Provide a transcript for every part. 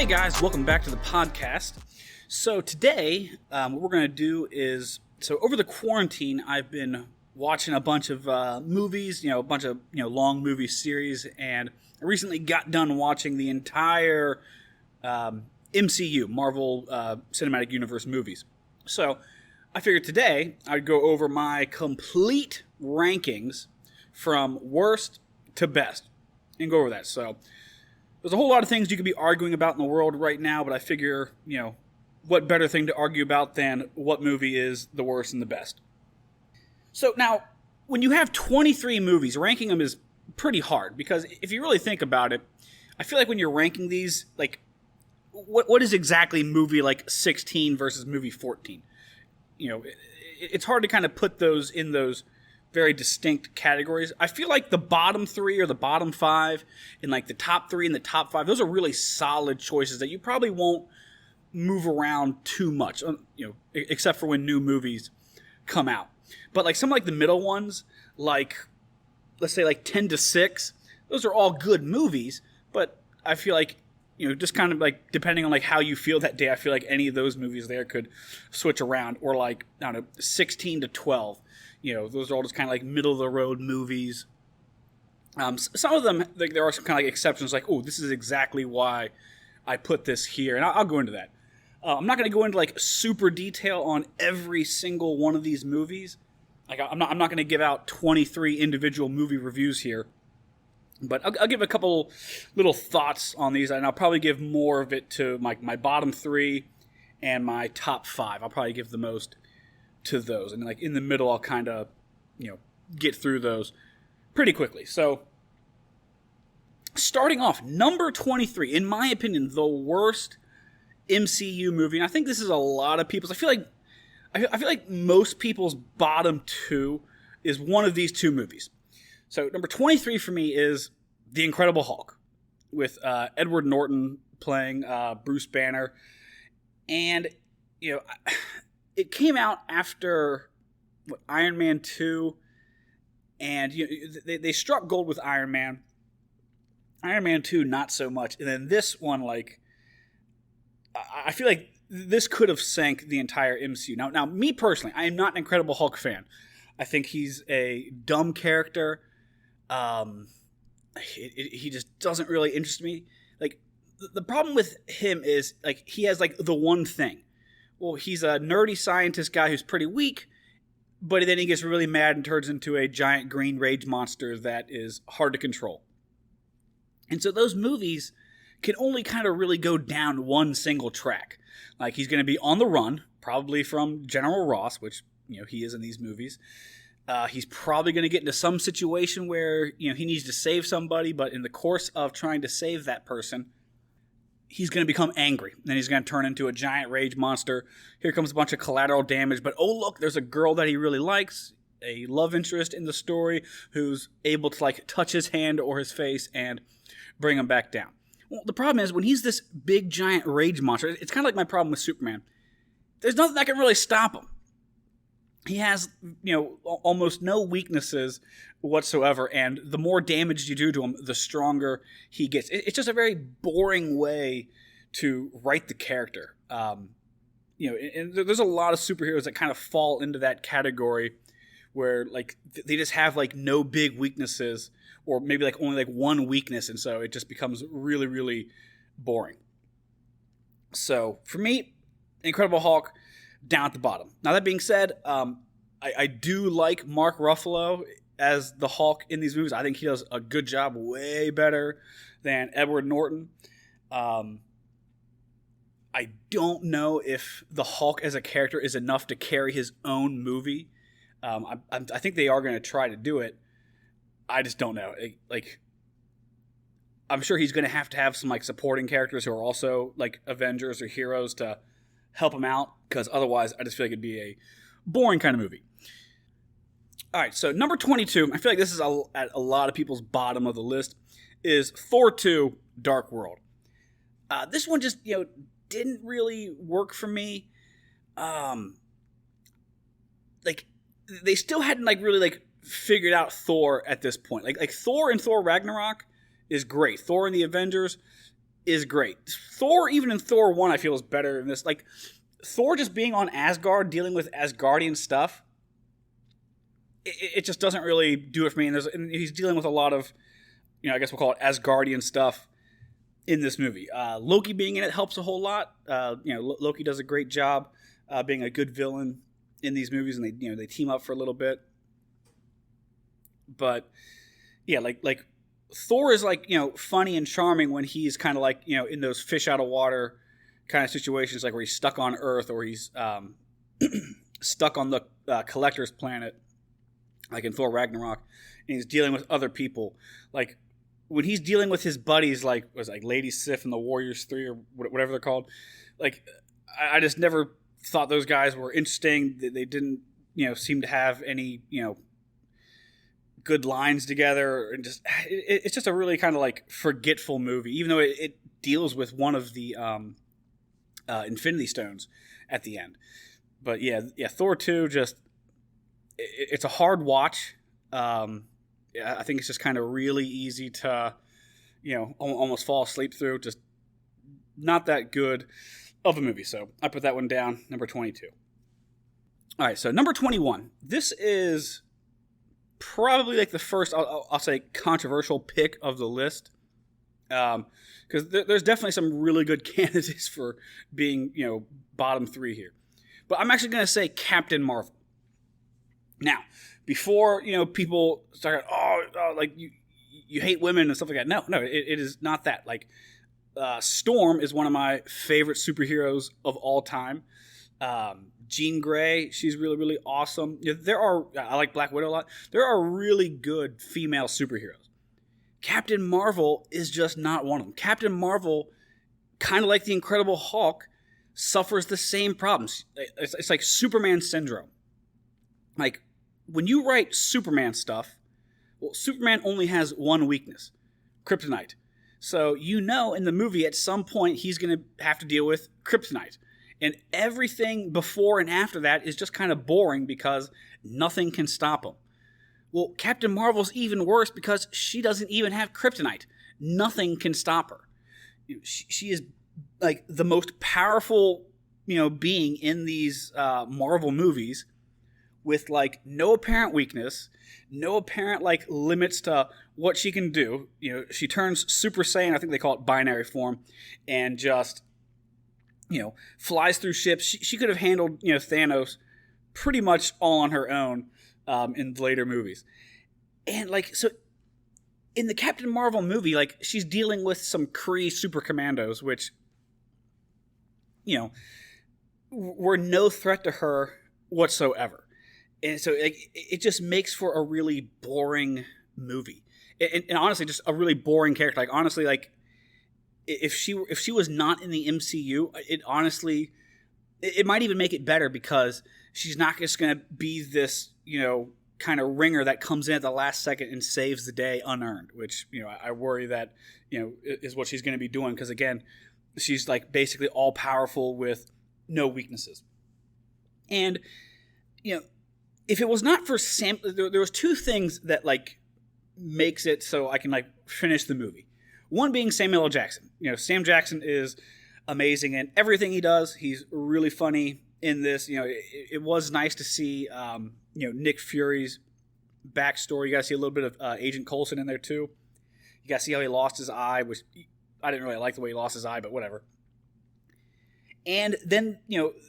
Hey guys, welcome back to the podcast. So today, what we're going to do is, over the quarantine, I've been watching a bunch of movies, a bunch of long movie series, and I recently got done watching the entire MCU, Marvel Cinematic Universe movies. So I figured today I'd go over my complete rankings from worst to best and go over that. So there's a whole lot of things you could be arguing about in the world right now, but I figure, what better thing to argue about than what movie is the worst and the best. So now, when you have 23 movies, ranking them is pretty hard, because if you really think about it, I feel like when you're ranking these, like, what is exactly movie like 16 versus movie 14? It's hard to kind of put those in those very distinct categories. I feel like the bottom three or the bottom five and like the top three and the top five, those are really solid choices that you probably won't move around too much, except for when new movies come out. But like some like the middle ones, like let's say like 10 to 6, those are all good movies, but I feel like just kind of like depending on like how you feel that day, I feel like any of those movies there could switch around. Or like, I don't know, 16 to 12. Those are all just kind of like middle of the road movies. Some of them, like, there are some kind of like exceptions, like, oh, this is exactly why I put this here, and I'll go into that. I'm not going to go into like super detail on every single one of these movies. Like, I'm not going to give out 23 individual movie reviews here, but I'll give a couple little thoughts on these, and I'll probably give more of it to my bottom three and my top five. I'll probably give the most to those, and like in the middle I'll kind of get through those pretty quickly. So starting off, number 23, in my opinion, the worst MCU movie, and I think this is a lot of people's, I feel like most people's bottom two is one of these two movies. So number 23 for me is The Incredible Hulk, with Edward Norton playing Bruce Banner. And it came out after Iron Man 2, and they struck gold with Iron Man. Iron Man 2, not so much. And then this one, like, I feel like this could have sank the entire MCU. Now, me personally, I am not an Incredible Hulk fan. I think he's a dumb character. He just doesn't really interest me. Like, the problem with him is, like, he has, like, the one thing. Well, he's a nerdy scientist guy who's pretty weak, but then he gets really mad and turns into a giant green rage monster that is hard to control. And so those movies can only kind of really go down one single track. Like, he's going to be on the run, probably from General Ross, which, he is in these movies. He's probably going to get into some situation where, he needs to save somebody, but in the course of trying to save that person, he's going to become angry. Then he's going to turn into a giant rage monster. Here comes a bunch of collateral damage. But, oh, look, there's a girl that he really likes, a love interest in the story, who's able to, like, touch his hand or his face and bring him back down. Well, the problem is, when he's this big, giant rage monster, it's kind of like my problem with Superman. There's nothing that can really stop him. He has, almost no weaknesses whatsoever, and the more damage you do to him, the stronger he gets. It's just a very boring way to write the character. And there's a lot of superheroes that kind of fall into that category where, like, they just have, like, no big weaknesses, or maybe, like, only, like, one weakness, and so it just becomes really, really boring. So, for me, Incredible Hulk, down at the bottom. Now, that being said, I do like Mark Ruffalo as the Hulk in these movies. I think he does a good job, way better than Edward Norton. I don't know if the Hulk as a character is enough to carry his own movie. I think they are going to try to do it. I just don't know. I'm sure he's going to have some, like, supporting characters who are also, like, Avengers or heroes to help him out, because otherwise I just feel like it'd be a boring kind of movie. All right, so number 22, I feel like this is at a lot of people's bottom of the list, is Thor 2, Dark World. This one just, didn't really work for me. Like, they still hadn't, like, really, like, figured out Thor at this point. Like Thor and Thor Ragnarok is great. Thor and the Avengers, is great. Thor, even in Thor 1, I feel is better than this. Like, Thor just being on Asgard, dealing with Asgardian stuff, it just doesn't really do it for me. And he's dealing with a lot of, I guess we'll call it Asgardian stuff in this movie. Loki being in it helps a whole lot. Loki does a great job being a good villain in these movies, and they team up for a little bit. But yeah, like Thor is like, funny and charming when he's kind of like, in those fish out of water kind of situations, like where he's stuck on Earth or he's stuck on the Collector's planet, like in Thor Ragnarok, and he's dealing with other people. Like when he's dealing with his buddies, like Lady Sif and the Warriors 3 or whatever they're called, like I just never thought those guys were interesting. They didn't, seem to have any, good lines together, and just it's just a really kind of like forgetful movie, even though it deals with one of the Infinity Stones at the end. But yeah, Thor 2 just it's a hard watch. I think it's just kind of really easy to almost fall asleep through. Just not that good of a movie. So I put that one down, number 22. All right, so number 21. This is probably like the first, I'll say, controversial pick of the list, because there's definitely some really good candidates for being, bottom 3 here. But I'm actually going to say Captain Marvel. Now, before people start, like you hate women and stuff like that. No, it is not that. Like, Storm is one of my favorite superheroes of all time. Jean Grey, she's really, really awesome. I like Black Widow a lot. There are really good female superheroes. Captain Marvel is just not one of them. Captain Marvel, kind of like the Incredible Hulk, suffers the same problems. It's like Superman syndrome. Like, when you write Superman stuff, well, Superman only has one weakness: kryptonite. So in the movie at some point he's going to have to deal with kryptonite. And everything before and after that is just kind of boring because nothing can stop him. Well, Captain Marvel's even worse because she doesn't even have kryptonite. Nothing can stop her. She is like the most powerful, being in these Marvel movies, with like no apparent weakness, no apparent like limits to what she can do. She turns Super Saiyan, I think they call it binary form, and just flies through ships. She could have handled, Thanos pretty much all on her own in later movies. And like, so in the Captain Marvel movie, like, she's dealing with some Kree super commandos, which, were no threat to her whatsoever. And so like, it just makes for a really boring movie. And honestly, just a really boring character. Like, honestly, like, if she was not in the MCU, it might even make it better, because she's not just going to be this, kind of ringer that comes in at the last second and saves the day unearned, which, I worry that, is what she's going to be doing, because again, she's like basically all powerful with no weaknesses. And, if it was not for Sam, there was two things that like makes it so I can like finish the movie. One being Samuel L. Jackson. Sam Jackson is amazing in everything he does. He's really funny in this. It was nice to see, Nick Fury's backstory. You got to see a little bit of Agent Coulson in there too. You got to see how he lost his eye, which I didn't really like the way he lost his eye, but whatever. And then,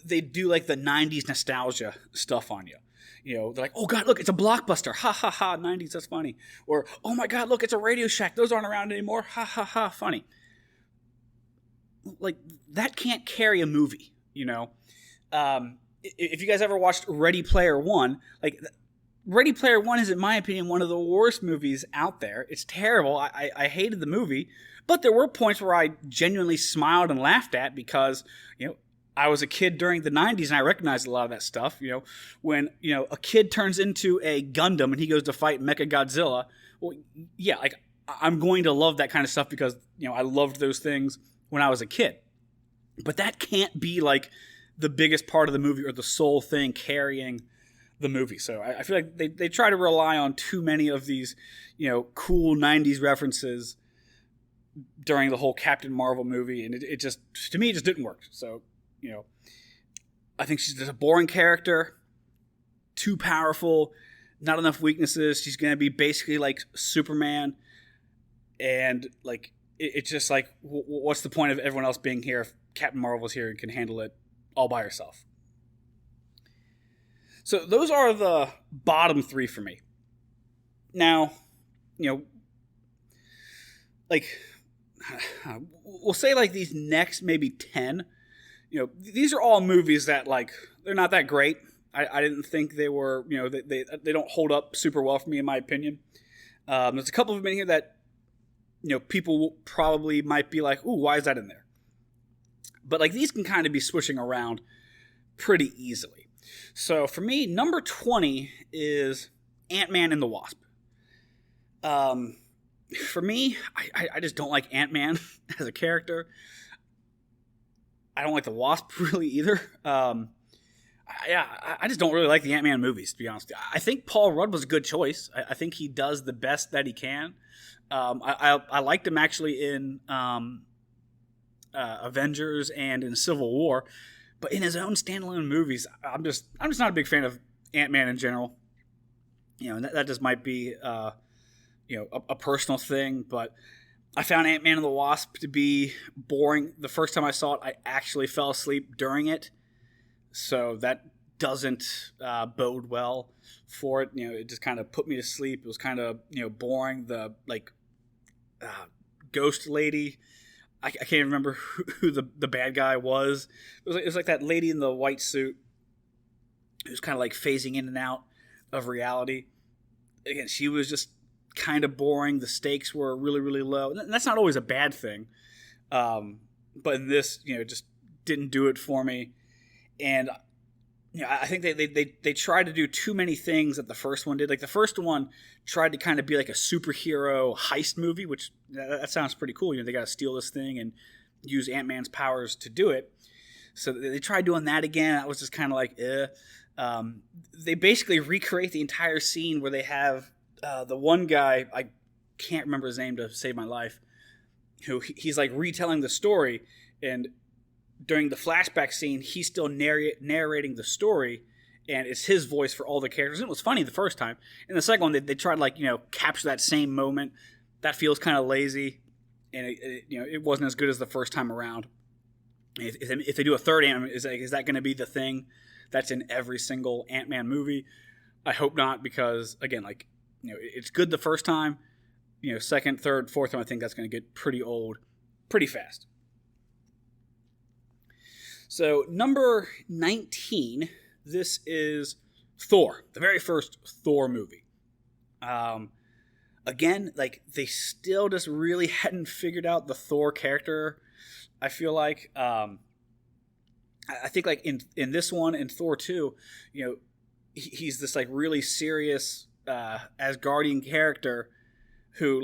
they do like the 90s nostalgia stuff on you. They're like, oh God, look, it's a Blockbuster. Ha ha ha, 90s, that's funny. Or, oh my God, look, it's a Radio Shack. Those aren't around anymore. Ha ha ha, funny. Like, that can't carry a movie, If you guys ever watched Ready Player One, like, Ready Player One is, in my opinion, one of the worst movies out there. It's terrible. I hated the movie. But there were points where I genuinely smiled and laughed at, because, I was a kid during the 90s and I recognized a lot of that stuff. When, a kid turns into a Gundam and he goes to fight Mechagodzilla. Well, yeah, like, I'm going to love that kind of stuff because, I loved those things when I was a kid. But that can't be like the biggest part of the movie or the sole thing carrying the movie. So I feel like they try to rely on too many of these, cool 90s references during the whole Captain Marvel movie, and it just, to me, it just didn't work. So, I think she's just a boring character, too powerful, not enough weaknesses. She's going to be basically like Superman, and like it's just like, what's the point of everyone else being here if Captain Marvel's here and can handle it all by herself? So those are the bottom three for me. Now, like, we'll say like these next maybe 10, these are all movies that, like, they're not that great. I didn't think they were, they don't hold up super well for me, in my opinion. There's a couple of them in here that, people probably might be like, ooh, why is that in there? But like, these can kind of be switching around pretty easily. So for me, number 20 is Ant-Man and the Wasp. For me, I just don't like Ant-Man as a character. I don't like the Wasp really either. I just don't really like the Ant-Man movies, to be honest. I think Paul Rudd was a good choice. I think he does the best that he can. I liked him actually in Avengers and in Civil War, but in his own standalone movies, I'm just not a big fan of Ant-Man in general. And that just might be a personal thing, but I found Ant-Man and the Wasp to be boring. The first time I saw it, I actually fell asleep during it. So that doesn't bode well for it. It just kind of put me to sleep. It was kind of, boring. The ghost lady, I can't remember who the bad guy was. It was like that lady in the white suit who's kind of like phasing in and out of reality. Again, she was just kind of boring. The stakes were really, really low. And that's not always a bad thing. But in this, just didn't do it for me. And I think they tried to do too many things that the first one did. Like, the first one tried to kind of be like a superhero heist movie, which that sounds pretty cool. They got to steal this thing and use Ant-Man's powers to do it. So they tried doing that again. I was just kind of like, they basically recreate the entire scene where they have the one guy, I can't remember his name to save my life, who he's like retelling the story, and during the flashback scene, he's still narrating the story, and it's his voice for all the characters. And it was funny the first time. In the second one, they tried to capture that same moment. That feels kind of lazy, and it wasn't as good as the first time around. If they do a third Ant-Man, is that going to be the thing that's in every single Ant-Man movie? I hope not, because again, it's good the first time. Second, third, fourth time, I think that's going to get pretty old pretty fast. So number 19, this is Thor, the very first Thor movie. Again, they still just really hadn't figured out the Thor character. I feel like I think in this one, in Thor 2, he's this really serious Asgardian character who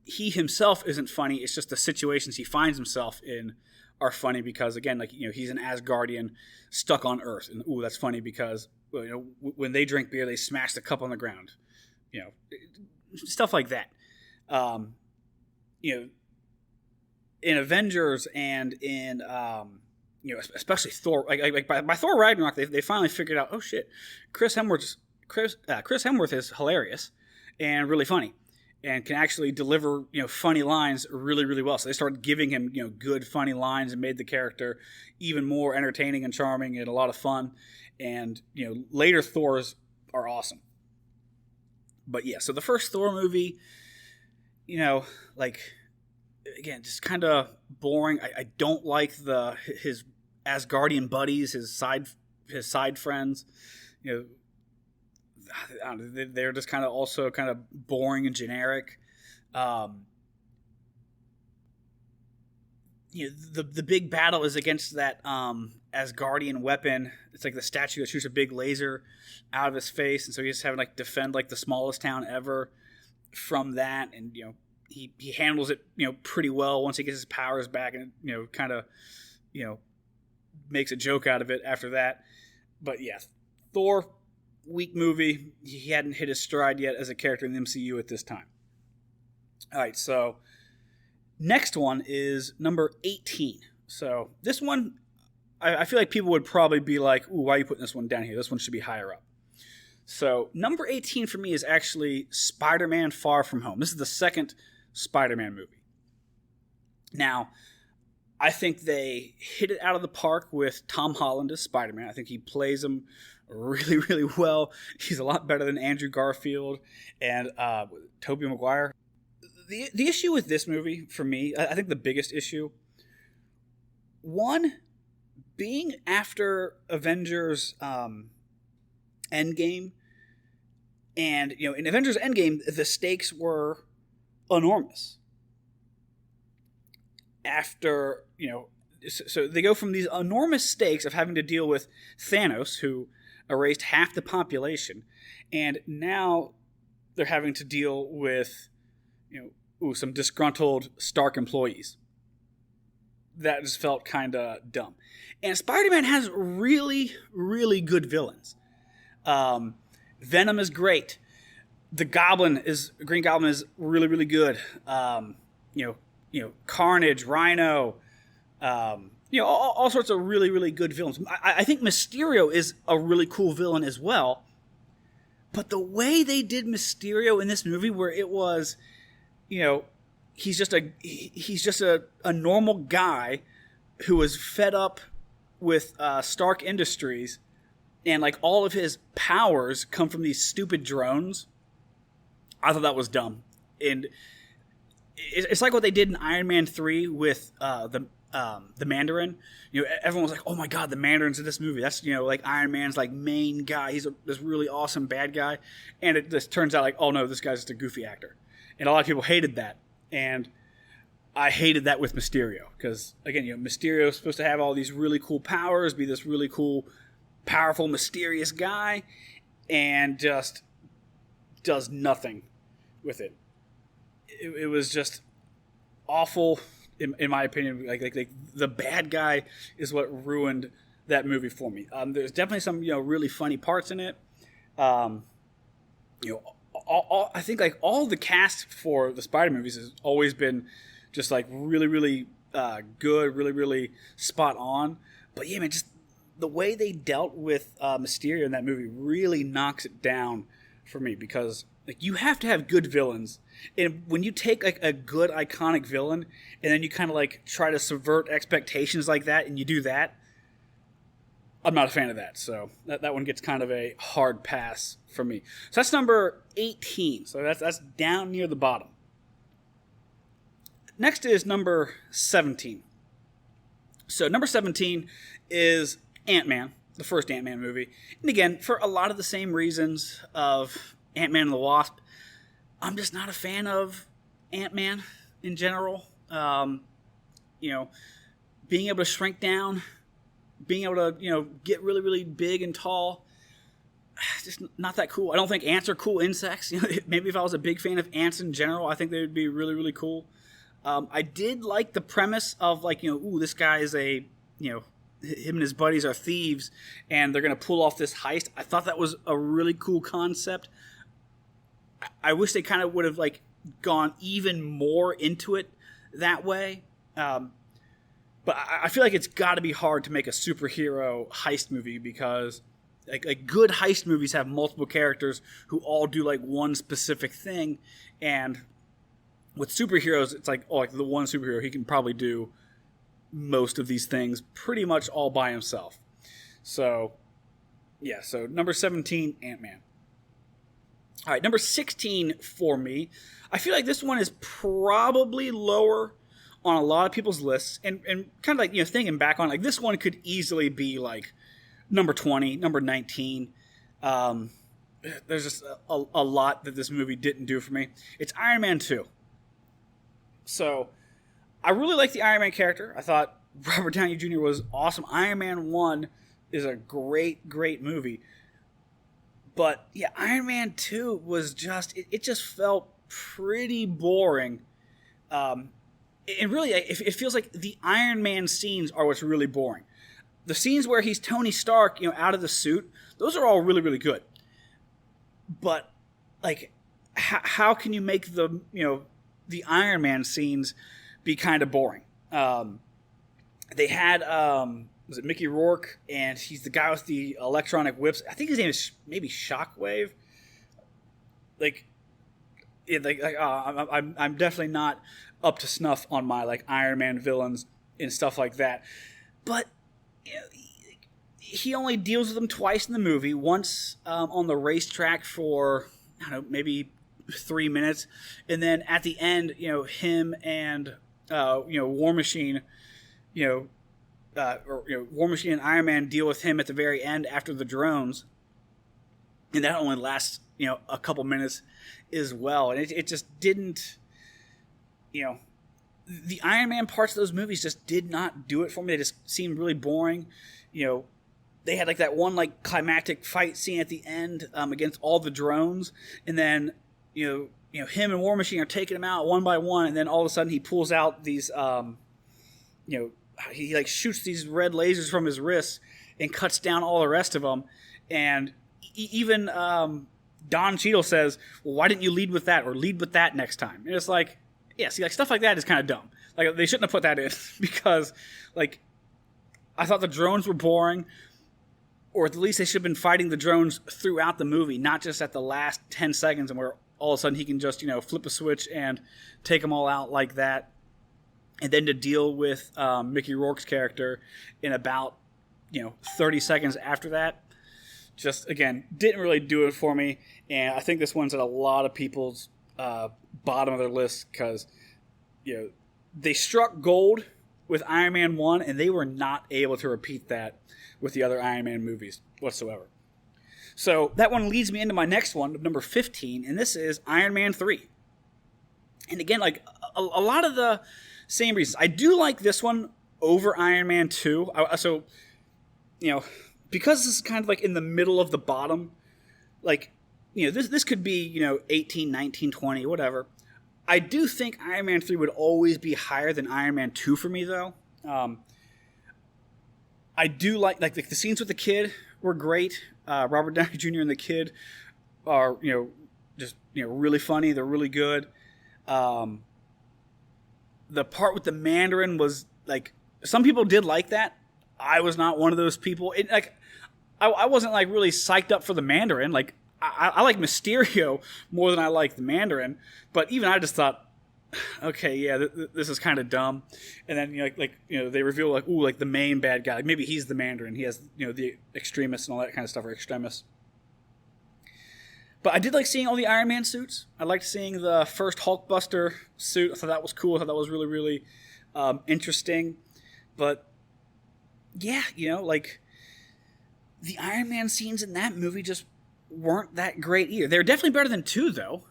he himself isn't funny. It's just the situations he finds himself in are funny because, again, he's an Asgardian stuck on Earth, and that's funny because when they drink beer, they smash the cup on the ground, stuff like that. In Avengers and in especially Thor, by Thor Ragnarok, they finally figured out, oh shit, Chris Hemsworth is hilarious and really funny, and can actually deliver funny lines really, really well. So they started giving him good funny lines and made the character even more entertaining and charming and a lot of fun. And later Thors are awesome. But yeah, so the first Thor movie, again, just kind of boring. I don't like his Asgardian buddies, his side friends. They're just kind of also kind of boring and generic. The big battle is against that Asgardian weapon. It's like the statue that shoots a big laser out of his face, and so he's having defend the smallest town ever from that, and he handles it pretty well once he gets his powers back, and kind of makes a joke out of it after that. But yeah, Thor, weak movie. He hadn't hit his stride yet as a character in the MCU at this time. All right, so Next one is number 18. So this one, I feel like people would probably be like, ooh, why are you putting this one down here? This one should be higher up. So number 18 for me is actually Spider-Man Far From Home. This is the second Spider-Man movie. Now, I think they hit it out of the park with Tom Holland as Spider-Man. I think he plays him really, really well. He's a lot better than Andrew Garfield and Tobey Maguire. The issue with this movie, for me, I think the biggest issue, one, being after Avengers Endgame, and in Avengers Endgame, the stakes were enormous. After, so they go from these enormous stakes of having to deal with Thanos, who erased half the population, and now they're having to deal with, some disgruntled Stark employees. That just felt kind of dumb. And Spider-Man has really, really good villains. Venom is great. The Green Goblin is really, really good. Carnage, Rhino, all sorts of really, really good villains. I think Mysterio is a really cool villain as well. But the way they did Mysterio in this movie, where it was, he's just a normal guy who was fed up with Stark Industries, and like all of his powers come from these stupid drones. I thought that was dumb. And it's like what they did in Iron Man 3 with the Mandarin. Everyone was like, "Oh my God, the Mandarin's in this movie." That's like Iron Man's like main guy. He's this really awesome bad guy, and it just turns out like, oh no, this guy's just a goofy actor. And a lot of people hated that, and I hated that with Mysterio because again, Mysterio is supposed to have all these really cool powers, be this really cool, powerful, mysterious guy, and just does nothing with it. It was just awful, in my opinion. Like the bad guy is what ruined that movie for me. There's definitely some really funny parts in it. I think like all the cast for the Spider movies has always been just like really, really good, really, really spot on. But yeah, man, just the way they dealt with Mysterio in that movie really knocks it down for me, because like you have to have good villains, and when you take like a good iconic villain and then you kind of like try to subvert expectations like that, and you do that, I'm not a fan of that. So that one gets kind of a hard pass for me. So that's number 18. So that's down near the bottom. Next is number 17. So number 17 is Ant-Man, the first Ant-Man movie. And again, for a lot of the same reasons of Ant-Man and the Wasp, I'm just not a fan of Ant-Man in general. Being able to shrink down, being able to, get really, really big and tall, just not that cool. I don't think ants are cool insects. Maybe if I was a big fan of ants in general, I think they would be really, really cool. I did like the premise of like, this guy is him and his buddies are thieves and they're going to pull off this heist. I thought that was a really cool concept. I wish they kind of would have like gone even more into it that way. But I feel like it's got to be hard to make a superhero heist movie, because like good heist movies have multiple characters who all do like one specific thing, and with superheroes, it's like the one superhero, he can probably do most of these things pretty much all by himself. So, yeah, so number 17, Ant-Man. All right, number 16 for me. I feel like this one is probably lower on a lot of people's lists, and kind of like, thinking back on, like, this one could easily be like number 20, number 19. There's just a lot that this movie didn't do for me. It's Iron Man 2. So, I really like the Iron Man character. I thought Robert Downey Jr. was awesome. Iron Man 1 is a great, great movie. But, yeah, Iron Man 2 was just, it just felt pretty boring. And really, it feels like the Iron Man scenes are what's really boring. The scenes where he's Tony Stark, out of the suit, those are all really, really good. But, like, how can you make the Iron Man scenes be kind of boring. They had was it Mickey Rourke, and he's the guy with the electronic whips. I think his name is maybe Shockwave. I'm definitely not up to snuff on my like Iron Man villains and stuff like that. But he only deals with them twice in the movie. Once on the racetrack for I don't know, maybe 3 minutes, and then at the end, him and War Machine, War Machine and Iron Man deal with him at the very end after the drones, and that only lasts a couple minutes as well. And it just didn't, the Iron Man parts of those movies just did not do it for me. They just seemed really boring. They had like that one like climactic fight scene at the end against all the drones, and then him and War Machine are taking them out one by one, and then all of a sudden he pulls out these he like shoots these red lasers from his wrists and cuts down all the rest of them. And even Don Cheadle says, well, why didn't you lead with that, or lead with that next time? And it's like, yeah, see, like stuff like that is kind of dumb. Like they shouldn't have put that in because like I thought the drones were boring, or at least they should have been fighting the drones throughout the movie, not just at the last 10 seconds and where all of a sudden he can just, flip a switch and take them all out like that. And then to deal with Mickey Rourke's character in about, 30 seconds after that, just, again, didn't really do it for me. And I think this one's at a lot of people's bottom of their list because, they struck gold with Iron Man 1, and they were not able to repeat that with the other Iron Man movies whatsoever. So that one leads me into my next one, number 15, and this is Iron Man 3. And again, like a lot of the same reasons. I do like this one over Iron Man 2. Because this is kind of like in the middle of the bottom, like, this could be, 18, 19, 20, whatever. I do think Iron Man 3 would always be higher than Iron Man 2 for me, though. I do like the scenes with the kid were great. Robert Downey Jr. and the kid are, really funny. They're really good. The part with the Mandarin was, like, some people did like that. I was not one of those people. I wasn't, like, really psyched up for the Mandarin. Like, I like Mysterio more than I like the Mandarin. But even I just thought, okay, yeah, this is kind of dumb. And then, they reveal, like, ooh, like, the main bad guy. Like, maybe he's the Mandarin. He has, the extremists and all that kind of stuff, or extremists. But I did like seeing all the Iron Man suits. I liked seeing the first Hulkbuster suit. I thought that was cool. I thought that was really, really interesting. But, yeah, the Iron Man scenes in that movie just weren't that great either. They're definitely better than 2, though.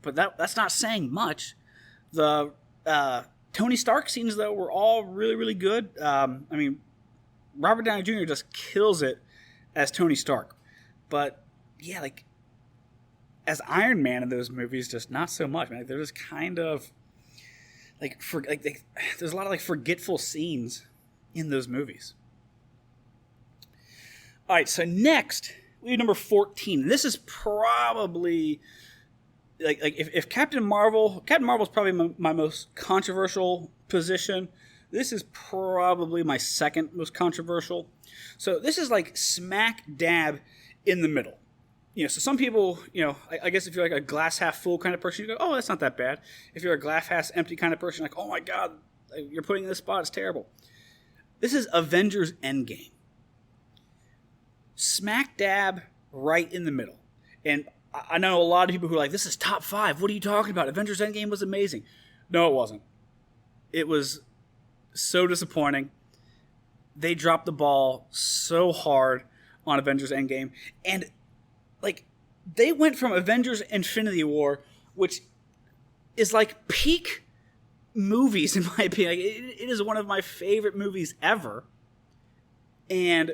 But that's not saying much. The Tony Stark scenes, though, were all really, really good. Robert Downey Jr. just kills it as Tony Stark. But, yeah, like, as Iron Man in those movies, just not so much. They're just kind of, there's a lot of, like, forgetful scenes in those movies. All right, so next, we have number 14. This is probably... if Captain Marvel's probably my most controversial position. This is probably my second most controversial. So this is like smack dab in the middle. So some people, I guess if you're like a glass half full kind of person, you go, oh, that's not that bad. If you're a glass half empty kind of person, like, oh my God, you're putting in this spot, it's terrible. This is Avengers Endgame. Smack dab right in the middle. And I know a lot of people who are like, this is top 5. What are you talking about? Avengers Endgame was amazing. No, it wasn't. It was so disappointing. They dropped the ball so hard on Avengers Endgame. And, they went from Avengers Infinity War, which is like peak movies, in my opinion. It is one of my favorite movies ever. And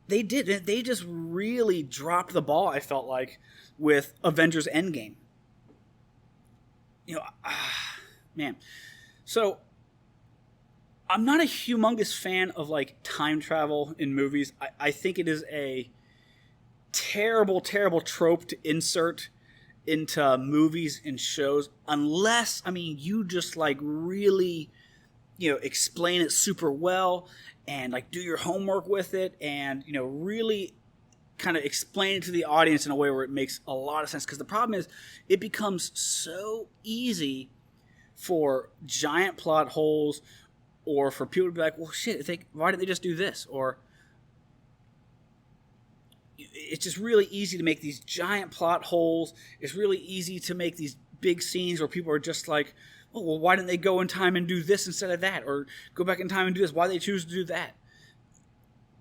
they just really dropped the ball, I felt like, with Avengers Endgame. Man. So, I'm not a humongous fan of, time travel in movies. I think it is a terrible, terrible trope to insert into movies and shows unless, I mean, you just like really, explain it super well and like do your homework with it and, really kind of explain it to the audience in a way where it makes a lot of sense. Because the problem is it becomes so easy for giant plot holes or for people to be like, well, shit, why didn't they just do this? Or it's just really easy to make these giant plot holes. It's really easy to make these big scenes where people are just like, oh, well, why didn't they go in time and do this instead of that? Or go back in time and do this? Why did they choose to do that?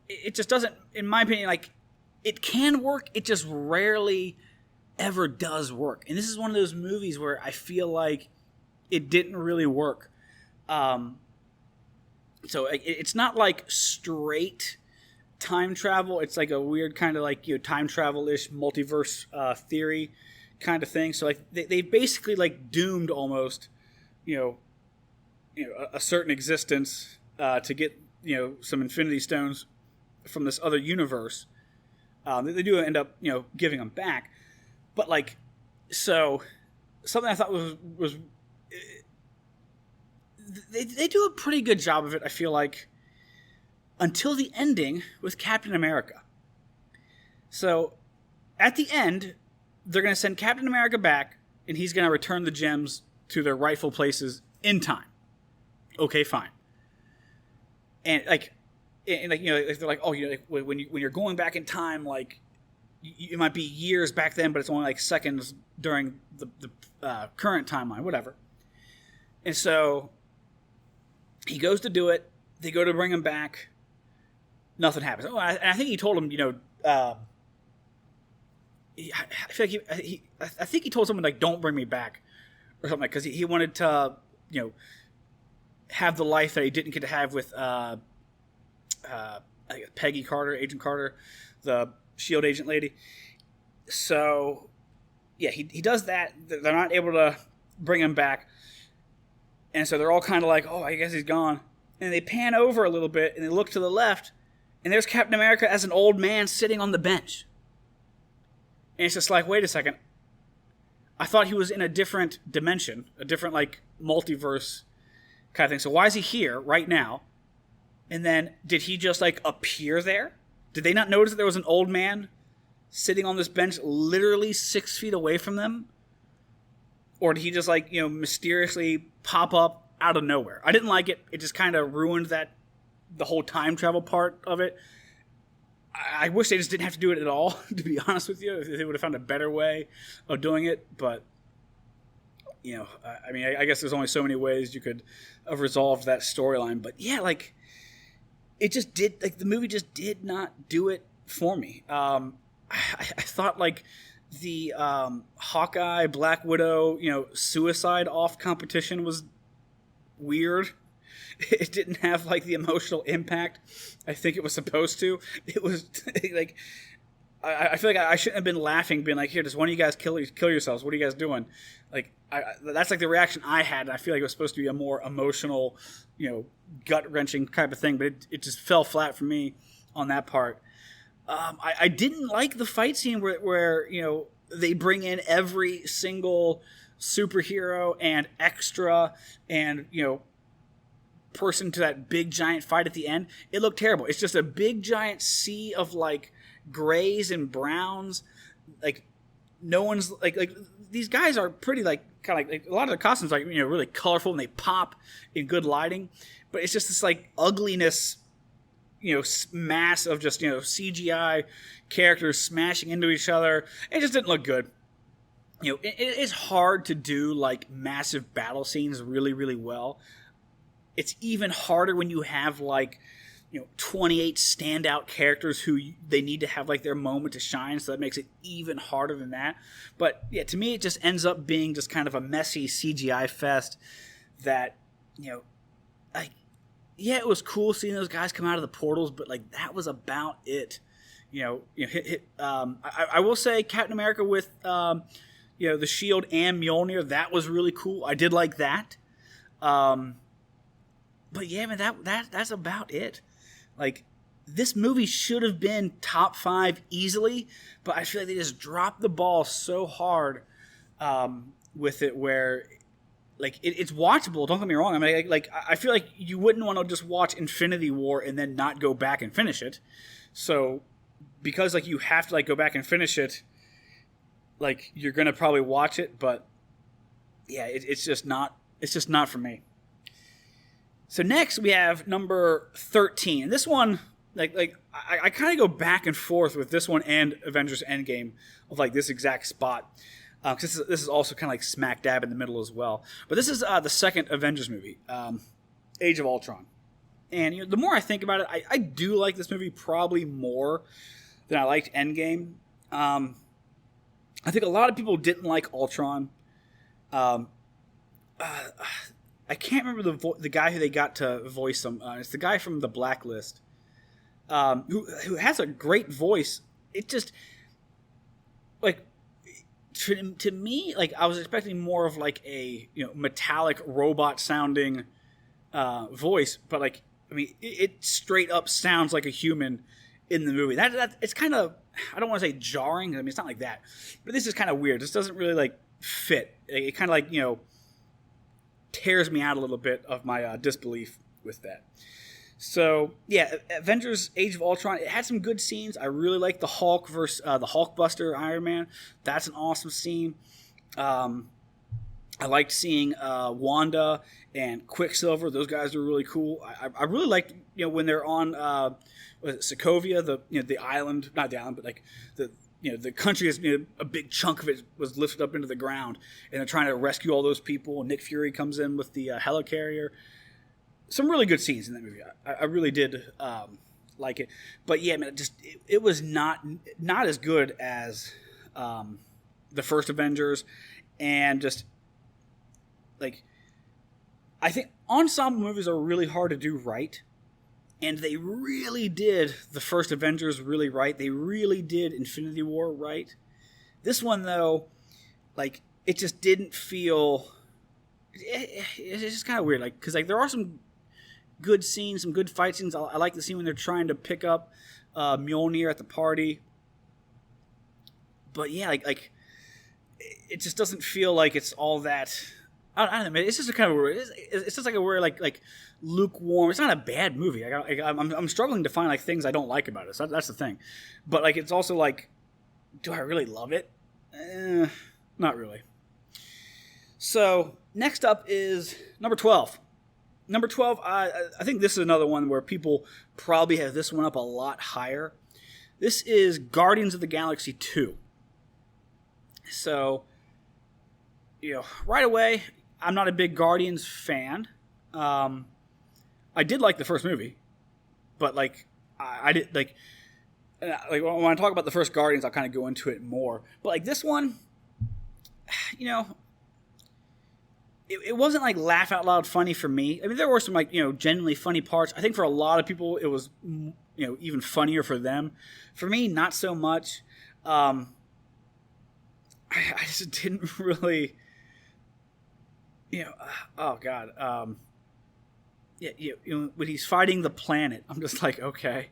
It just doesn't, in my opinion, like, it can work. It just rarely ever does work. And this is one of those movies where I feel like it didn't really work. So it's not like straight time travel. It's like a weird kind of like, time travel-ish multiverse theory kind of thing. So like they basically like doomed almost, a certain existence to get, some Infinity Stones from this other universe. They do end up, giving them back. But like, so something I thought was they do a pretty good job of it, I feel like, until the ending with Captain America. So, at the end, they're going to send Captain America back, and he's going to return the gems to their rightful places in time. Okay, fine. And like they're like, oh, like when you're going back in time, like it might be years back then, but it's only like seconds during the current timeline, whatever. And so he goes to do it. They go to bring him back. Nothing happens. Oh, I think he told him, I feel like I think he told someone like, "Don't bring me back," or something, because he wanted to, have the life that he didn't get to have with Peggy Carter, Agent Carter, the SHIELD agent lady. So, yeah, he does that. They're not able to bring him back, and so they're all kind of like, "Oh, I guess he's gone." And they pan over a little bit, and they look to the left. And there's Captain America as an old man sitting on the bench. And it's just like, wait a second. I thought he was in a different dimension, a different, like, multiverse kind of thing. So why is he here right now? And then did he just, like, appear there? Did they not notice that there was an old man sitting on this bench literally 6 feet away from them? Or did he just, like, mysteriously pop up out of nowhere? I didn't like it. It just kind of ruined the whole time travel part of it. I wish they just didn't have to do it at all, to be honest with you. If they would have found a better way of doing it. But, I mean, I guess there's only so many ways you could have resolved that storyline. But, yeah, like, it just did, like, the movie just did not do it for me. I thought, like, the Hawkeye, Black Widow, suicide off competition was weird. It didn't have, like, the emotional impact I think it was supposed to. It was, like, I feel like I shouldn't have been laughing, being like, here, does one of you guys kill yourselves? What are you guys doing? Like, that's, like, the reaction I had, and I feel like it was supposed to be a more emotional, gut-wrenching type of thing, but it just fell flat for me on that part. I didn't like the fight scene where they bring in every single superhero and extra and, person to that big giant fight at the end. It looked terrible. It's just a big giant sea of like grays and browns. Like no one's like these guys are pretty like kind of like a lot of the costumes like really colorful and they pop in good lighting, but it's just this like ugliness, mass of just CGI characters smashing into each other. It just didn't look good. It is hard to do like massive battle scenes really, really well. It's even harder when you have like 28 standout characters who they need to have like their moment to shine, so that makes it even harder than that. But yeah, to me it just ends up being just kind of a messy CGI fest that it was cool seeing those guys come out of the portals, but like that was about it. I will say Captain America with the SHIELD and Mjolnir, that was really cool. I did like that. But yeah, man, that's about it. Like, this movie should have been top 5 easily, but I feel like they just dropped the ball so hard with it where like it's watchable. Don't get me wrong. I mean, I feel like you wouldn't want to just watch Infinity War and then not go back and finish it. So because like you have to like go back and finish it, like you're gonna probably watch it, but yeah, it's just not for me. So next we have number 13. And this one, I kind of go back and forth with this one and Avengers Endgame of like this exact spot. Because this is also kind of like smack dab in the middle as well. But this is the second Avengers movie, Age of Ultron. And the more I think about it, I do like this movie probably more than I liked Endgame. I think a lot of people didn't like Ultron. I can't remember the guy who they got to voice him. It's the guy from The Blacklist, who has a great voice. It just like to me, like I was expecting more of like a metallic robot sounding voice, but like I mean, it straight up sounds like a human in the movie. That it's kind of, I don't want to say jarring. I mean, it's not like that, but this is kind of weird. This doesn't really like fit. It kind of like tears me out a little bit of my disbelief with that. So yeah, Avengers: Age of Ultron. It had some good scenes. I really liked the Hulk versus the Hulkbuster Iron Man. That's an awesome scene. I liked seeing Wanda and Quicksilver. Those guys were really cool. I really liked when they're on Sokovia, the island, not the island, but like the country is a big chunk of it was lifted up into the ground, and they're trying to rescue all those people. Nick Fury comes in with the helicarrier. Some really good scenes in that movie. I really did like it, but yeah, man, it was not as good as the first Avengers, and just like I think ensemble movies are really hard to do right, and they really did the first Avengers really right. They really did Infinity War right. This one though, like it just didn't feel. It's just kind of weird, like because like there are some good scenes, some good fight scenes. I like the scene when they're trying to pick up Mjolnir at the party. But yeah, like it just doesn't feel like it's all that. I don't know, man. It's just a kind of weird. It's just like a weird, like lukewarm. It's not a bad movie. I'm struggling to find like things I don't like about it. So that's the thing. But like, it's also like, do I really love it? Not really. So next up is number 12. Number 12, I think this is another one where people probably have this one up a lot higher. This is Guardians of the Galaxy 2. So, right away, I'm not a big Guardians fan. I did like the first movie, but like I did like when I talk about the first Guardians, I'll kind of go into it more. But like this one, it wasn't like laugh out loud funny for me. I mean, there were some like genuinely funny parts. I think for a lot of people, it was even funnier for them. For me, not so much. I just didn't really. Oh God. When he's fighting the planet, I'm just like, okay,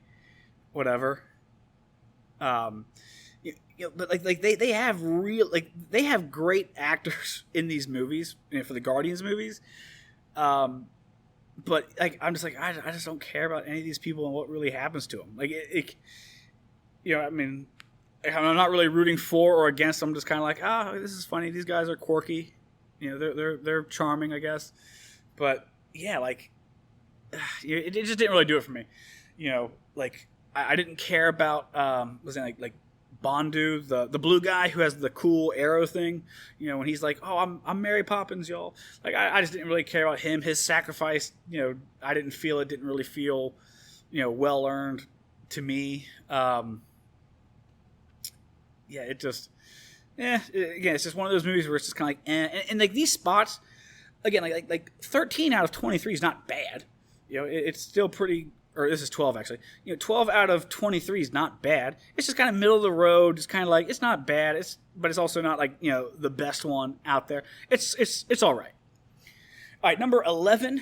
whatever. But like they have they have great actors in these movies for the Guardians movies, but like I'm just like I just don't care about any of these people and what really happens to them. Like I mean, I'm not really rooting for or against them. I'm just kind of like this is funny. These guys are quirky, they're charming, I guess. But yeah, like it just didn't really do it for me. Like I didn't care about was it like Bondu, the blue guy who has the cool arrow thing, when he's like, "Oh, I'm Mary Poppins, y'all." Like, I just didn't really care about him. His sacrifice, I didn't feel it. Didn't really feel, well earned to me. It just, again, it's just one of those movies where it's just kind of like, and like these spots, again, like 13 out of 23 is not bad. It's still pretty. Or this is 12 actually. 12 out of 23 is not bad. It's just kind of middle of the road. It's kind of like it's not bad. But it's also not like the best one out there. It's all right. All right, number 11.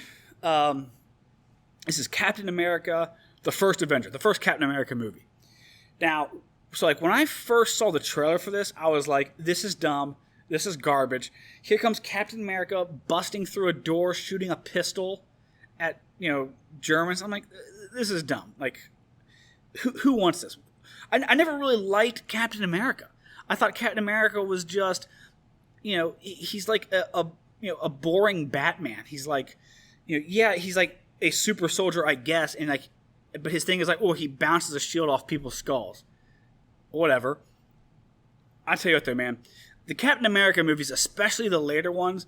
This is Captain America: The First Avenger, the first Captain America movie. Now, so like when I first saw the trailer for this, I was like, this is dumb. This is garbage. Here comes Captain America busting through a door, shooting a pistol at, Germans. I'm like, this is dumb. Like, who wants this? I never really liked Captain America. I thought Captain America was just, he's like a boring Batman. He's like, he's like a super soldier, I guess, and like, but his thing is like, he bounces a shield off people's skulls. Whatever. I tell you what, though, man, the Captain America movies, especially the later ones,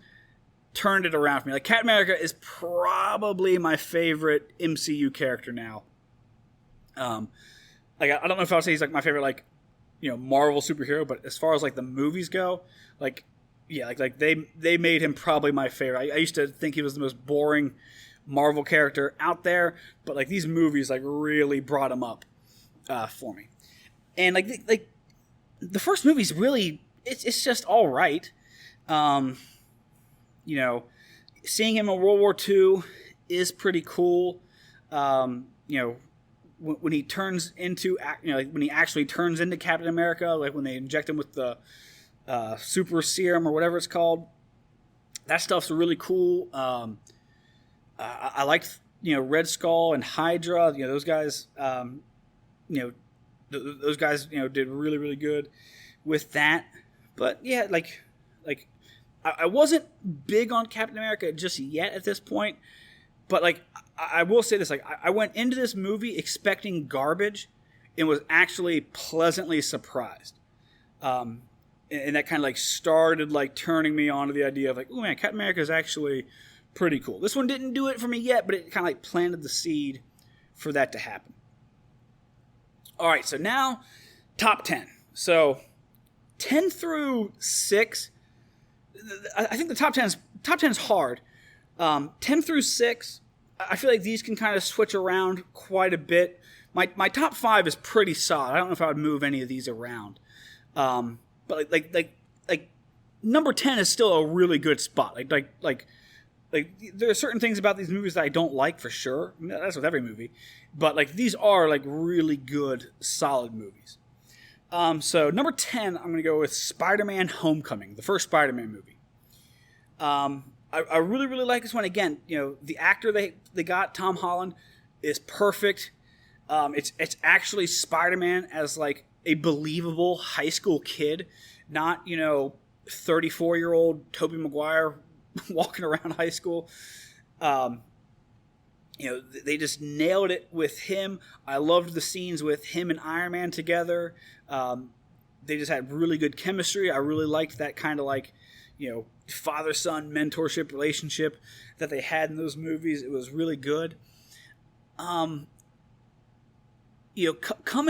turned it around for me. Like, Captain America is probably my favorite MCU character now. Like, I don't know if I'll say he's like my favorite, like, Marvel superhero, but as far as like the movies go, like, yeah, like they made him probably my favorite. I used to think he was the most boring Marvel character out there, but like these movies like really brought him up for me. And like the first movie's really it's just all right. Seeing him in World War II is pretty cool. When he turns into, when he actually turns into Captain America, like when they inject him with the super serum or whatever it's called, that stuff's really cool. I liked, Red Skull and Hydra. Those guys, those guys, did really, really good with that. But yeah, like I wasn't big on Captain America just yet at this point. But like I will say this, like I went into this movie expecting garbage and was actually pleasantly surprised. And that kind of like started like turning me on to the idea of like, oh man, Captain America is actually pretty cool. This one didn't do it for me yet, but it kind of like planted the seed for that to happen. All right, so now top 10. So 10 through 6, I think the top 10 is hard. 10 through 6, I feel like these can kind of switch around quite a bit. My top 5 is pretty solid. I don't know if I would move any of these around. But like number 10 is still a really good spot. Like there are certain things about these movies that I don't like for sure. I mean, that's with every movie. But like these are like really good, solid movies. So number 10, I'm going to go with Spider-Man Homecoming, the first Spider-Man movie. I really, really like this one. Again, the actor they got, Tom Holland, is perfect. It's actually Spider-Man as like a believable high school kid, not 34-year-old Tobey Maguire walking around high school. They just nailed it with him. I loved the scenes with him and Iron Man together. They just had really good chemistry. I really liked that kind of like, father-son mentorship relationship that they had in those movies. It was really good. Coming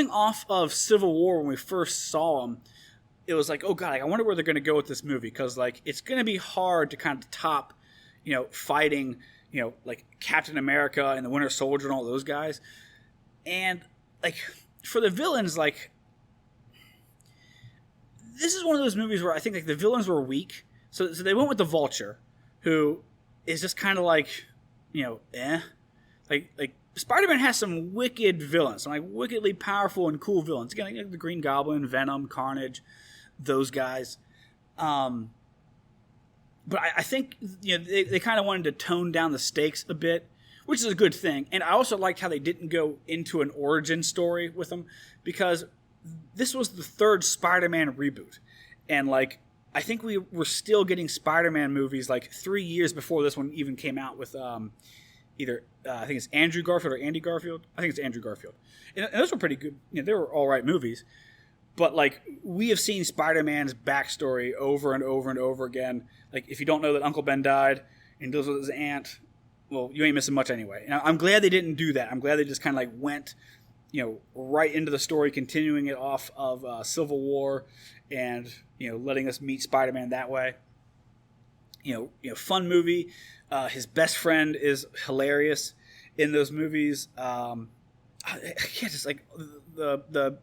off of Civil War when we first saw them, it was like, oh god, I wonder where they're going to go with this movie, because like it's going to be hard to kind of top, fighting, like Captain America and the Winter Soldier and all those guys. And like for the villains, like this is one of those movies where I think like the villains were weak. So they went with the Vulture, who is just kind of like, Like Spider-Man has some wicked villains, some like wickedly powerful and cool villains. Again, like the Green Goblin, Venom, Carnage, those guys. But I think they kind of wanted to tone down the stakes a bit, which is a good thing. And I also liked how they didn't go into an origin story with them, because this was the third Spider-Man reboot, and like I think we were still getting Spider-Man movies like 3 years before this one even came out with either I think it's Andrew Garfield or Andy Garfield. I think it's Andrew Garfield, and those were pretty good. They were all right movies. But like we have seen Spider-Man's backstory over and over and over again. Like if you don't know that Uncle Ben died and deals with his aunt, well, you ain't missing much anyway. And I'm glad they didn't do that. I'm glad they just kind of like went, right into the story, continuing it off of Civil War, and letting us meet Spider-Man that way. Fun movie. His best friend is hilarious in those movies. Just like the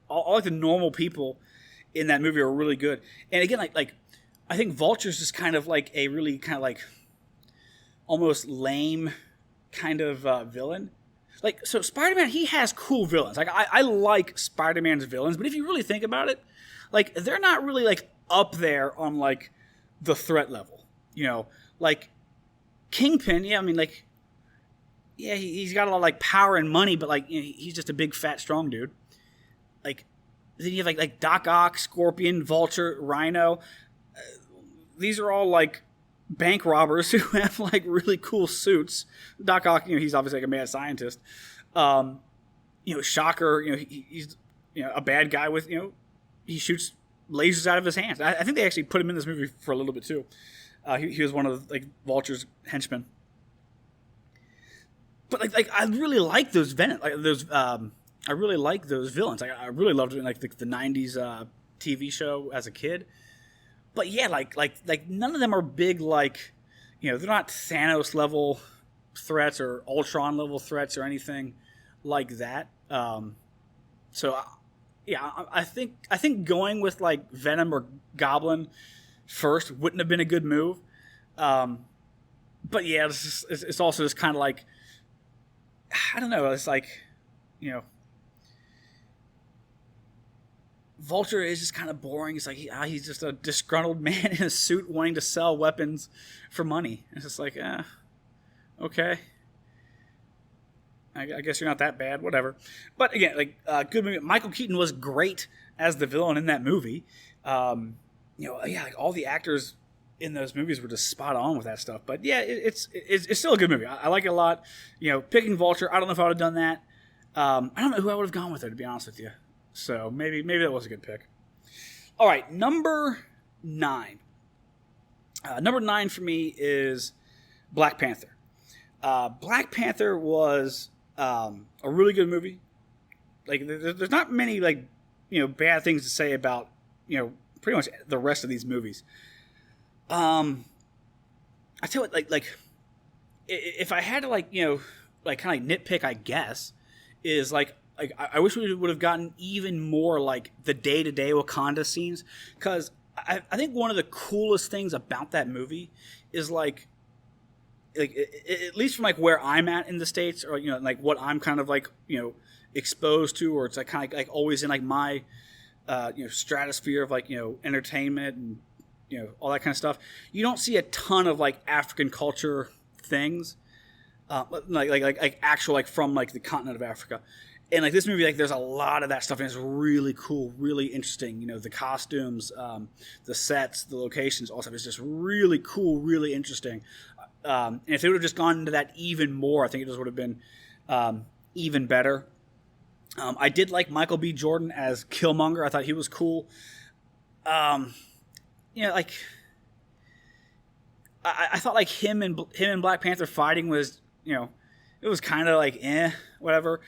all like the normal people in that movie are really good. And again, like I think Vulture's just kind of like a really kind of like almost lame kind of villain. Like, so Spider-Man, he has cool villains. Like I like Spider-Man's villains, but if you really think about it, like they're not really like up there on like the threat level. You know, like Kingpin. Yeah, I mean, like, yeah, he's got a lot of like power and money, but like, you know, he's just a big fat strong dude. Like, then you have like Doc Ock, Scorpion, Vulture, Rhino. These are all like bank robbers who have like really cool suits. Doc Ock, you know, he's obviously like a mad scientist. You know, Shocker, you know, he's, you know, a bad guy with, you know, he shoots lasers out of his hands. I think they actually put him in this movie for a little bit too. He was one of the, like, Vulture's henchmen. But like I really like those I really like those villains. I really loved it in like the '90s TV show as a kid. But yeah, like none of them are big, like, you know, they're not Thanos level threats or Ultron level threats or anything like that. So yeah, I think going with like Venom or Goblin first wouldn't have been a good move. But yeah, it's also just kind of like, I don't know. It's like, you know, Vulture is just kind of boring. It's like he's just a disgruntled man in a suit wanting to sell weapons for money. It's just like, okay. I guess you're not that bad. Whatever. But again, like, good movie. Michael Keaton was great as the villain in that movie. You know, yeah, like all the actors in those movies were just spot on with that stuff. But yeah, it's still a good movie. I like it a lot. You know, picking Vulture, I don't know if I would have done that. I don't know who I would have gone with, there, to be honest with you. So maybe that was a good pick. All right, number 9. Number 9 for me is Black Panther. Black Panther was a really good movie. Like, there's not many, like, you know, bad things to say about, you know, pretty much the rest of these movies. I tell you what, like if I had to, like, you know, like kind of like nitpick, I guess, is like I wish we would have gotten even more like the day-to-day Wakanda scenes, because I think one of the coolest things about that movie is like at least from like where I'm at in the States, or, you know, like what I'm kind of like, you know, exposed to, or it's like kind of like always in like my you know, stratosphere of like, you know, entertainment and, you know, all that kind of stuff. You don't see a ton of like African culture things, like actual, like from like the continent of Africa. And like this movie, like there's a lot of that stuff, and it's really cool, really interesting. You know, the costumes, the sets, the locations, all stuff is just really cool, really interesting. And if they would have just gone into that even more, I think it just would have been even better. I did like Michael B. Jordan as Killmonger. I thought he was cool. You know, like I thought like him and Black Panther fighting was, you know, it was kind of like whatever.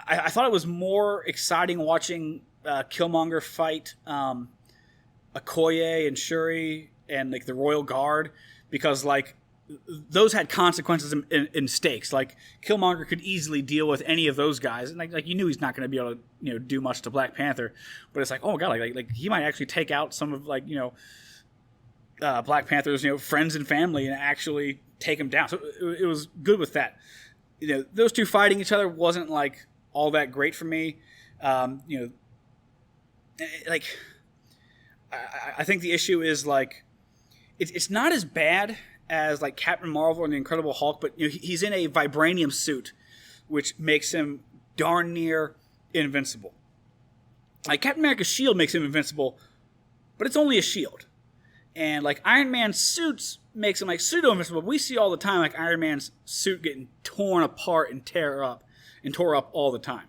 I thought it was more exciting watching Killmonger fight Okoye and Shuri and like the Royal Guard, because like those had consequences and stakes. Like Killmonger could easily deal with any of those guys, and like you knew he's not going to be able to, you know, do much to Black Panther. But it's like, oh my god, like he might actually take out some of, like, you know, Black Panther's, you know, friends and family, and actually take him down. So it was good with that. You know, those two fighting each other wasn't like all that great for me. You know, like I think the issue is like it's not as bad as like Captain Marvel and the Incredible Hulk, but, you know, he's in a vibranium suit, which makes him darn near invincible. Like Captain America's shield makes him invincible, but it's only a shield. And like Iron Man's suits makes him like pseudo invincible. We see all the time like Iron Man's suit getting torn apart and tore up all the time.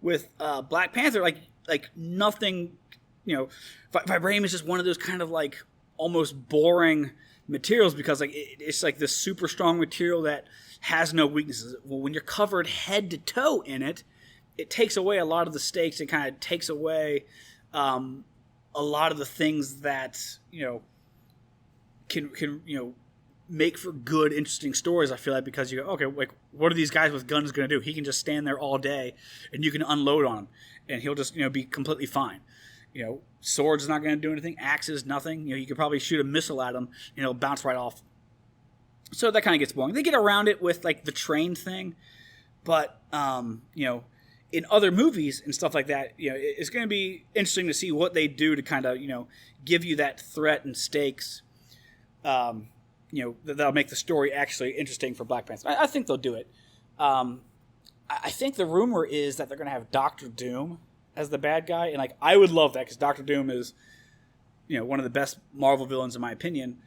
With Black Panther, like nothing, you know, vibranium is just one of those kind of like almost boring materials, because like it's like this super strong material that has no weaknesses. Well, when you're covered head to toe in it, it takes away a lot of the stakes. It kind of takes away a lot of the things that, you know, can you know, make for good, interesting stories. I feel like, because you go, okay, like what are these guys with guns going to do? He can just stand there all day, and you can unload on him, and he'll just, you know, be completely fine. You know, swords not going to do anything. Axes, nothing. You know, you could probably shoot a missile at them, and it'll bounce right off. So that kind of gets boring. They get around it with like the train thing, but you know, in other movies and stuff like that, it's going to be interesting to see what they do to kind of, give you that threat and stakes. That'll make the story actually interesting for Black Panther. I think they'll do it. I think the rumor is that they're going to have Doctor Doom as the bad guy, and I would love that because Doctor Doom is, one of the best Marvel villains in my opinion.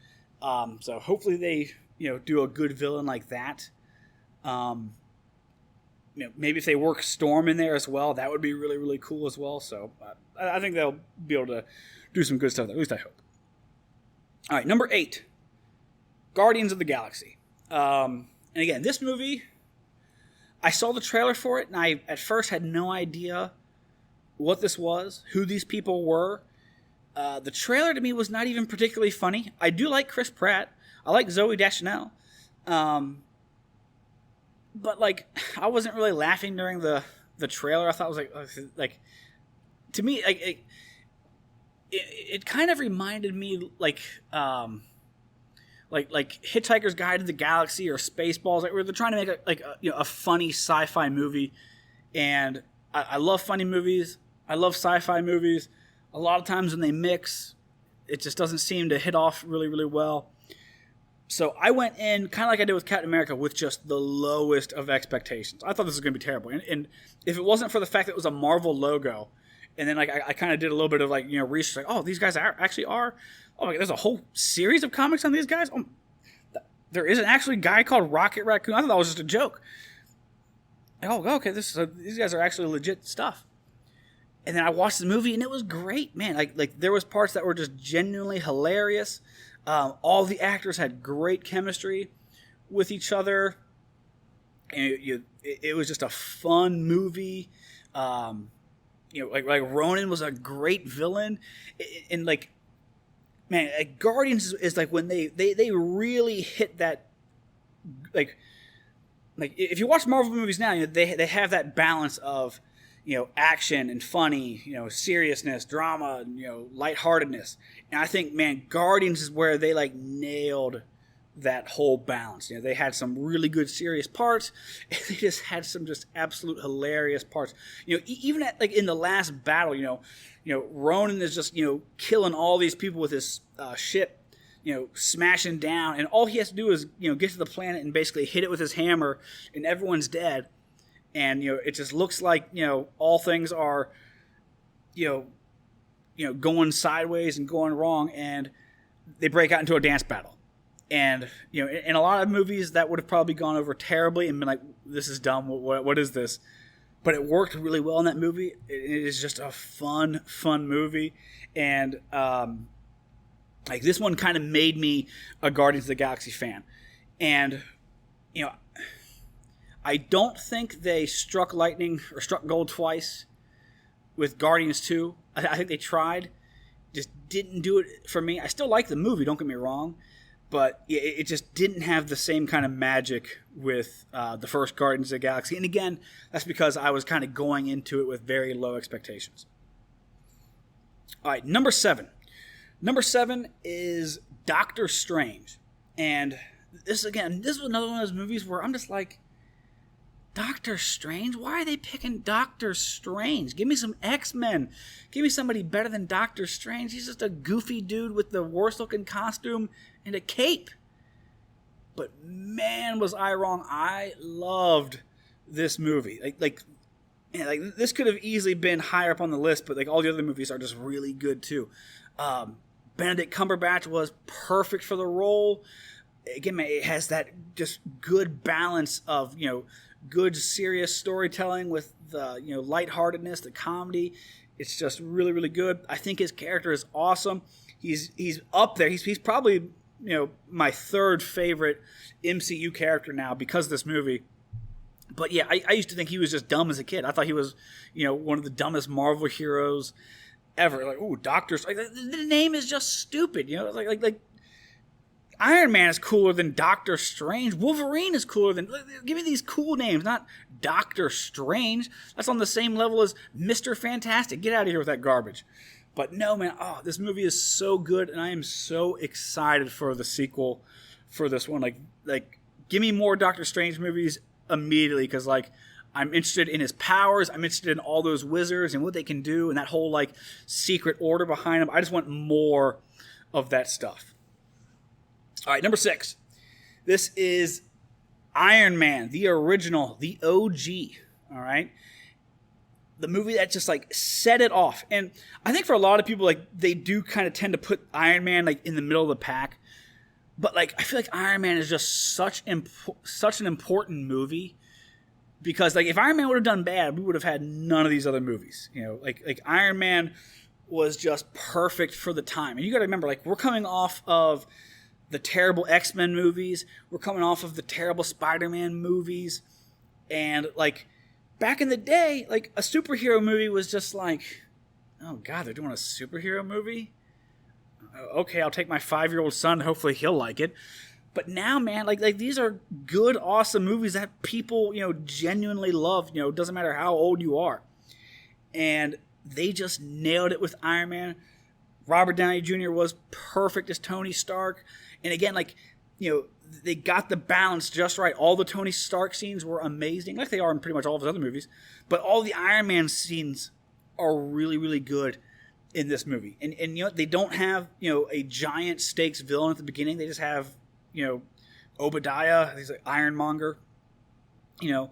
So hopefully they, do a good villain like that. Maybe if they work Storm in there as well, that would be really, really cool as well. So I think they'll be able to do some good stuff there. At least I hope. All right, number 8, Guardians of the Galaxy. And again, this movie, I saw the trailer for it, and I at first had no idea what this was, who these people were. The trailer to me was not even particularly funny. I do like Chris Pratt. I like Zooey Deschanel. But I wasn't really laughing during the trailer. I thought it was like to me it kind of reminded me like Hitchhiker's Guide to the Galaxy or Spaceballs. They're trying to make a funny sci-fi movie, and I love funny movies. I love sci-fi movies. A lot of times when they mix, it just doesn't seem to hit off really, really well. So I went in, kind of like I did with Captain America, with just the lowest of expectations. I thought this was going to be terrible. And if it wasn't for the fact that it was a Marvel logo, and then I kind of did a little bit of research, oh, these guys actually are. Oh, there's a whole series of comics on these guys. Oh, there is actually a guy called Rocket Raccoon. I thought that was just a joke. Oh, okay, these guys are actually legit stuff. And then I watched the movie, and it was great, man. Like there was parts that were just genuinely hilarious. All the actors had great chemistry with each other, and it was just a fun movie. Ronan was a great villain, and man, Guardians is when they really hit that, if you watch Marvel movies now, they have that balance of action and funny, seriousness, drama, lightheartedness. And I think, man, Guardians is where they nailed that whole balance. They had some really good serious parts, and they just had some just absolute hilarious parts. Even at in the last battle, Ronan is just killing all these people with his ship, smashing down, and all he has to do is get to the planet and basically hit it with his hammer, and everyone's dead. And it just looks like all things are going sideways and going wrong, and they break out into a dance battle. And in a lot of movies that would have probably gone over terribly and been like, this is dumb, what is this? But it worked really well in that movie. It is just a fun movie, and this one kind of made me a Guardians of the Galaxy fan. And I don't think they struck lightning or struck gold twice with Guardians 2. I think they tried. Just didn't do it for me. I still like the movie, don't get me wrong. But it just didn't have the same kind of magic with the first Guardians of the Galaxy. And again, that's because I was kind of going into it with very low expectations. All right, number 7. Number 7 is Doctor Strange. And this was another one of those movies where I'm just like, Doctor Strange? Why are they picking Doctor Strange? Give me some X-Men. Give me somebody better than Doctor Strange. He's just a goofy dude with the worst looking costume and a cape. But man, was I wrong. I loved this movie. This could have easily been higher up on the list, but all the other movies are just really good too. Benedict Cumberbatch was perfect for the role. Again, man, it has that just good balance of, good serious storytelling with the lightheartedness, the comedy. It's just really, really good. I think his character is awesome. He's up there. He's probably my third favorite MCU character now because of this movie. But yeah, I used to think he was just dumb as a kid. I thought he was one of the dumbest Marvel heroes ever. Doctors. The name is just stupid. Like Iron Man is cooler than Doctor Strange. Wolverine is cooler than... Give me these cool names, not Doctor Strange. That's on the same level as Mr. Fantastic. Get out of here with that garbage. But no, man, this movie is so good, and I am so excited for the sequel for this one. Give me more Doctor Strange movies immediately, because, I I'm interested in his powers. I'm interested in all those wizards and what they can do and that whole like secret order behind them. I just want more of that stuff. All right, number 6. This is Iron Man, the original, the OG. All right. The movie that just like set it off. And I think for a lot of people, like they do kind of tend to put Iron Man like in the middle of the pack. But like I feel like Iron Man is just such an important movie because like if Iron Man would have done bad, we would have had none of these other movies. You know, like Iron Man was just perfect for the time. And you got to remember, like we're coming off of the terrible X-Men movies. We're coming off of the terrible Spider-Man movies. And, like, back in the day, like, a superhero movie was just like, oh, God, they're doing a superhero movie? Okay, I'll take my 5-year-old son. Hopefully he'll like it. But now, man, like these are good, awesome movies that people, you know, genuinely love. You know, it doesn't matter how old you are. And they just nailed it with Iron Man. Robert Downey Jr. was perfect as Tony Stark. And again, like, you know, they got the balance just right. All the Tony Stark scenes were amazing, like they are in pretty much all of his other movies. But all the Iron Man scenes are really, really good in this movie. And you know, they don't have, you know, a giant stakes villain at the beginning. They just have, you know, Obadiah, he's like Ironmonger. You know,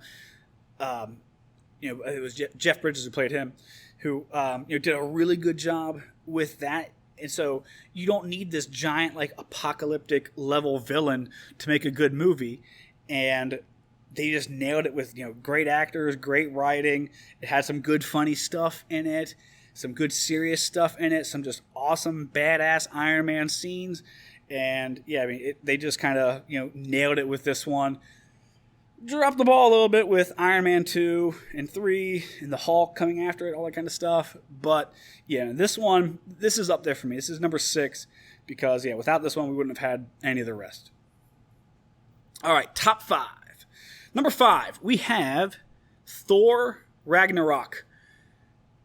it was Jeff Bridges who played him, who you know, did a really good job with that. And so you don't need this giant, like, apocalyptic level villain to make a good movie. And they just nailed it with, you know, great actors, great writing. It had some good, funny stuff in it, some good, serious stuff in it, some just awesome, badass Iron Man scenes. And, yeah, I mean, they just kind of, you know, nailed it with this one. Dropped the ball a little bit with Iron Man 2 and 3 and the Hulk coming after it, all that kind of stuff. But, yeah, this is up there for me. This is number 6 because, yeah, without this one, we wouldn't have had any of the rest. All right, top 5. Number 5, we have Thor Ragnarok.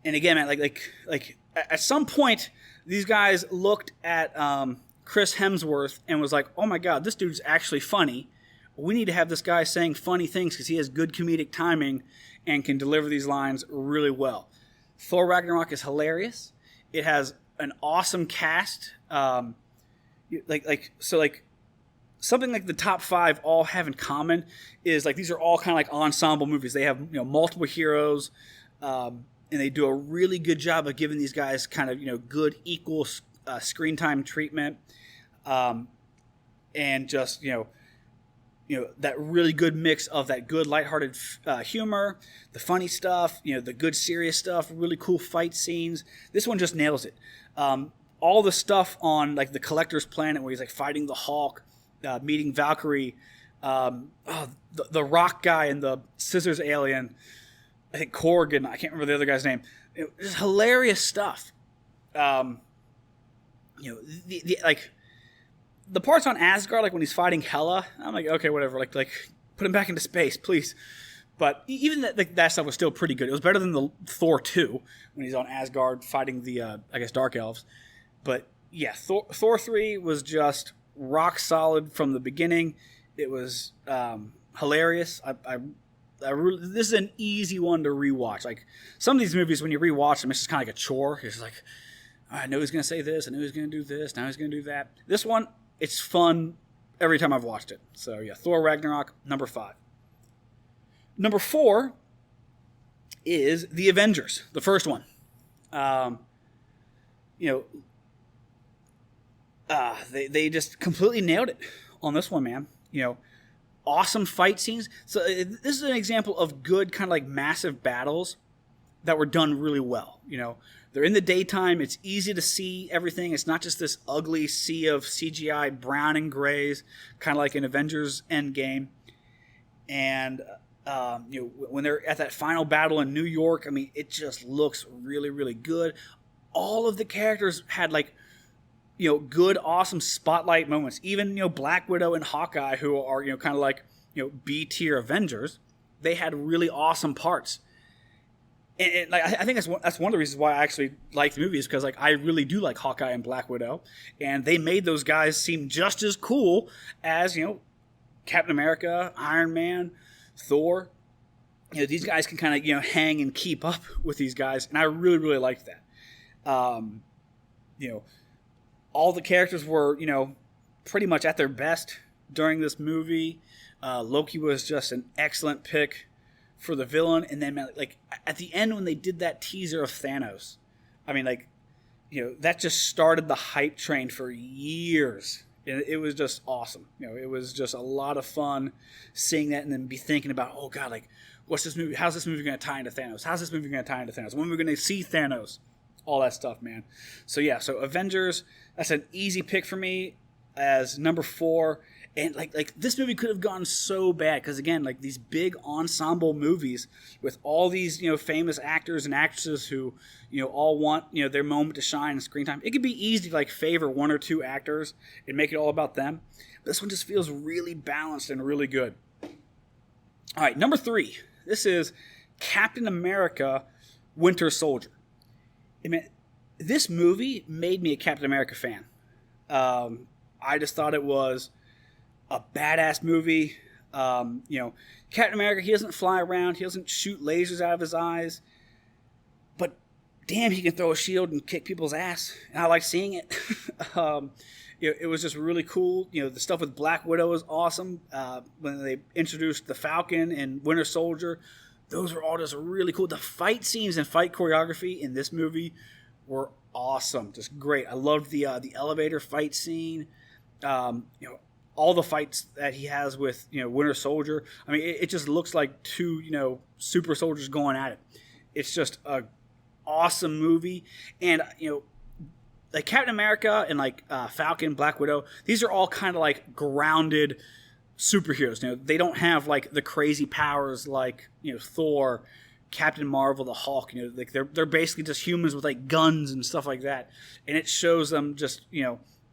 And again, man, like at some point, these guys looked at Chris Hemsworth and was like, oh, my God, this dude's actually funny. We need to have this guy saying funny things because he has good comedic timing and can deliver these lines really well. Thor Ragnarok is hilarious. It has an awesome cast. Something like the top 5 all have in common is like these are all kind of like ensemble movies. They have, you know, multiple heroes, and they do a really good job of giving these guys kind of, you know, good equal screen time treatment, and just you know that really good mix of that good lighthearted humor, the funny stuff, you know, the good serious stuff, really cool fight scenes. This one just nails it. All the stuff on like the Collector's Planet where he's like fighting the Hulk, meeting Valkyrie, the Rock guy and the Scissors alien, I think Corrigan, I can't remember the other guy's name. It's hilarious stuff. You know, the parts on Asgard, like when he's fighting Hela, I'm like, okay, whatever. Like put him back into space, please. But even that stuff was still pretty good. It was better than the Thor 2 when he's on Asgard fighting the, I guess, Dark Elves. But yeah, Thor 3 was just rock solid from the beginning. It was hilarious. This is an easy one to rewatch. Like some of these movies, when you rewatch them, it's just kind of like a chore. You're just like, I know he's going to say this. I know he's going to do this. Now he's going to do that. This one, it's fun every time I've watched it. So, yeah, Thor Ragnarok, number 5. Number 4 is The Avengers, the first one. They just completely nailed it on this one, man. You know, awesome fight scenes. So this is an example of good kind of like massive battles that were done really well, you know. They're in the daytime. It's easy to see everything. It's not just this ugly sea of CGI brown and grays, kind of like in Avengers Endgame. And, when they're at that final battle in New York, I mean, it just looks really, really good. All of the characters had, like, you know, good, awesome spotlight moments. Even, you know, Black Widow and Hawkeye, who are, you know, kind of like, you know, B-tier Avengers, they had really awesome parts. And like, I think that's one of the reasons why I actually like the movie is because like I really do like Hawkeye and Black Widow, and they made those guys seem just as cool as, you know, Captain America, Iron Man, Thor. these guys can kind of hang and keep up with these guys, and I really really liked that. All the characters were pretty much at their best during this movie. Loki was just an excellent pick for the villain, and then like at the end when they did that teaser of Thanos, I mean that just started the hype train for years. And it was just awesome. It was just a lot of fun seeing that, and then be thinking about, oh god, like what's this movie? How's this movie going to tie into Thanos? How's this movie going to tie into Thanos? When are we going to see Thanos? All that stuff, man. So yeah, so Avengers, that's an easy pick for me as number 4. And like this movie could have gone so bad because again, like these big ensemble movies with all these famous actors and actresses who all want their moment to shine and screen time. It could be easy to like favor one or two actors and make it all about them. But this one just feels really balanced and really good. All right, number 3. This is Captain America: Winter Soldier. I mean, this movie made me a Captain America fan. I just thought it was a badass movie. Captain America, he doesn't fly around, he doesn't shoot lasers out of his eyes, but damn, he can throw a shield and kick people's ass, and I like seeing it. It was just really cool. The stuff with Black Widow is awesome. When they introduced the Falcon and Winter Soldier, those were all just really cool. The fight scenes and fight choreography in this movie were awesome, just great. I loved the elevator fight scene. All the fights that he has with Winter Soldier. I mean, it just looks like two super soldiers going at it. It's just a awesome movie, and like Captain America and like Falcon, Black Widow. These are all kind of like grounded superheroes. They don't have like the crazy powers like Thor, Captain Marvel, the Hulk. Like they're basically just humans with like guns and stuff like that, and it shows them just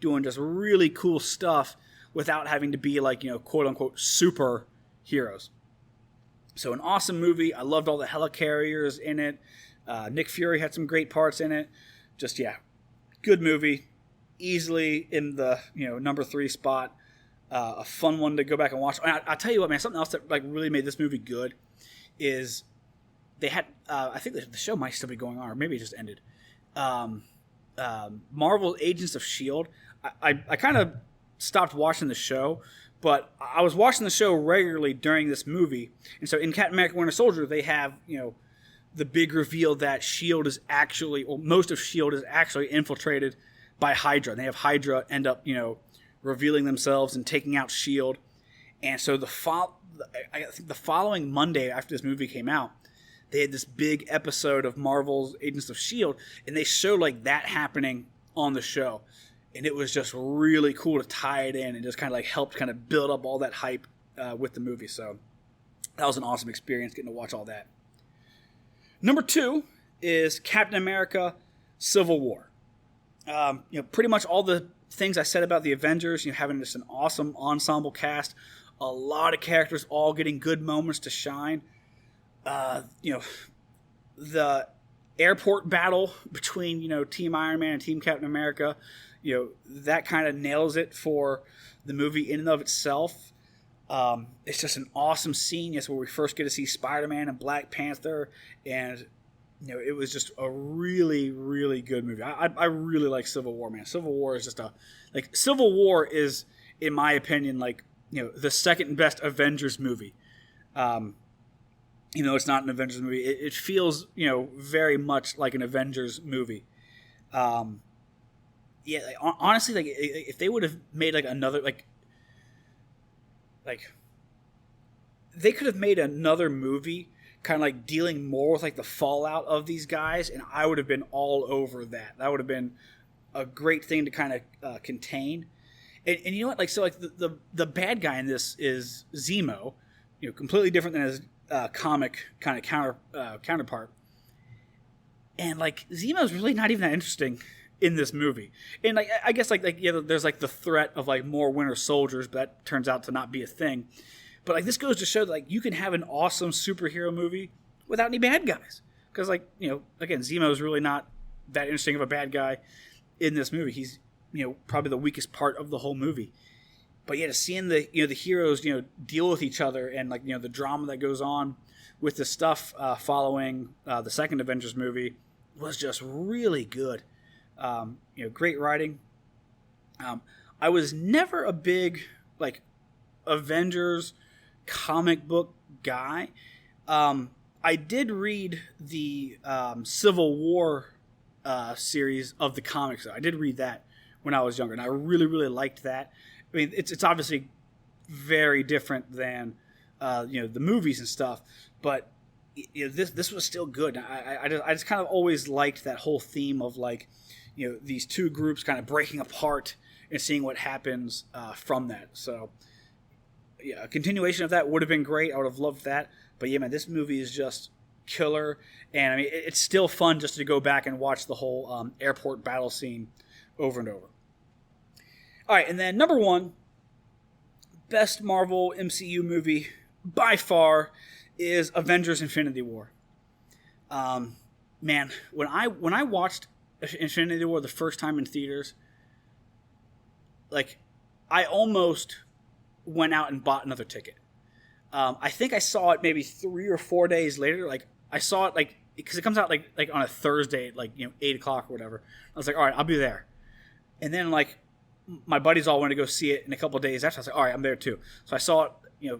doing just really cool stuff without having to be like, quote unquote superheroes. So an awesome movie. I loved all the helicarriers in it. Nick Fury had some great parts in it. Just, yeah, good movie. Easily in the, number 3 spot. A fun one to go back and watch. I'll tell you what, man, something else that like really made this movie good is they had, I think the show might still be going on, or maybe it just ended. Marvel Agents of S.H.I.E.L.D. I kind of stopped watching the show, but I was watching the show regularly during this movie. And so in Captain America: Winter Soldier, they have, the big reveal that S.H.I.E.L.D. is actually, or most of S.H.I.E.L.D. is actually infiltrated by Hydra. And they have Hydra end up, revealing themselves and taking out S.H.I.E.L.D. And so I think the following Monday after this movie came out, they had this big episode of Marvel's Agents of S.H.I.E.L.D., and they showed like that happening on the show. And it was just really cool to tie it in and just kind of like helped kind of build up all that hype with the movie. So that was an awesome experience getting to watch all that. Number 2 is Captain America: Civil War. Pretty much all the things I said about the Avengers, having just an awesome ensemble cast, a lot of characters all getting good moments to shine. The airport battle between, Team Iron Man and Team Captain America, that kind of nails it for the movie in and of itself. It's just an awesome scene. Yes, where we first get to see Spider-Man and Black Panther, and it was just a really, really good movie. I really like Civil War, man. Civil War is just Civil War is, in my opinion, the second best Avengers movie. Even though it's not an Avengers movie, it feels, very much like an Avengers movie. Honestly, if they would have made another, they could have made another movie kind of dealing more with the fallout of these guys, and I would have been all over that. That would have been a great thing to kind of contain. And you know what? The bad guy in this is Zemo, completely different than his comic kind of counterpart. And Zemo's really not even that interesting in this movie. And I guess there's the threat of more Winter Soldiers, but that turns out to not be a thing. But this goes to show that you can have an awesome superhero movie without any bad guys. Because again, Zemo's really not that interesting of a bad guy in this movie. He's probably the weakest part of the whole movie. But yeah, seeing the heroes deal with each other and the drama that goes on with the stuff following the second Avengers movie was just really good. Great writing. I was never a big like Avengers comic book guy. I did read the Civil War series of the comics. I did read that when I was younger, and I really, really liked that. I mean, it's obviously very different than the movies and stuff, but this was still good. I just kind of always liked that whole theme of like these two groups kind of breaking apart and seeing what happens from that. So yeah, a continuation of that would have been great. I would have loved that. But yeah, man, this movie is just killer, and I mean, it's still fun just to go back and watch the whole airport battle scene over and over. All right, and then number one, best Marvel MCU movie by far is Avengers: Infinity War. Man, when I watched Infinity War the first time in theaters, like I almost went out and bought another ticket. I think I saw it maybe 3 or 4 days later. Like I saw it like because it comes out like on a Thursday at 8 o'clock or whatever. I was like, all right, I'll be there. And then like my buddies all wanted to go see it in a couple of days after. I was like, all right, I'm there too. So I saw it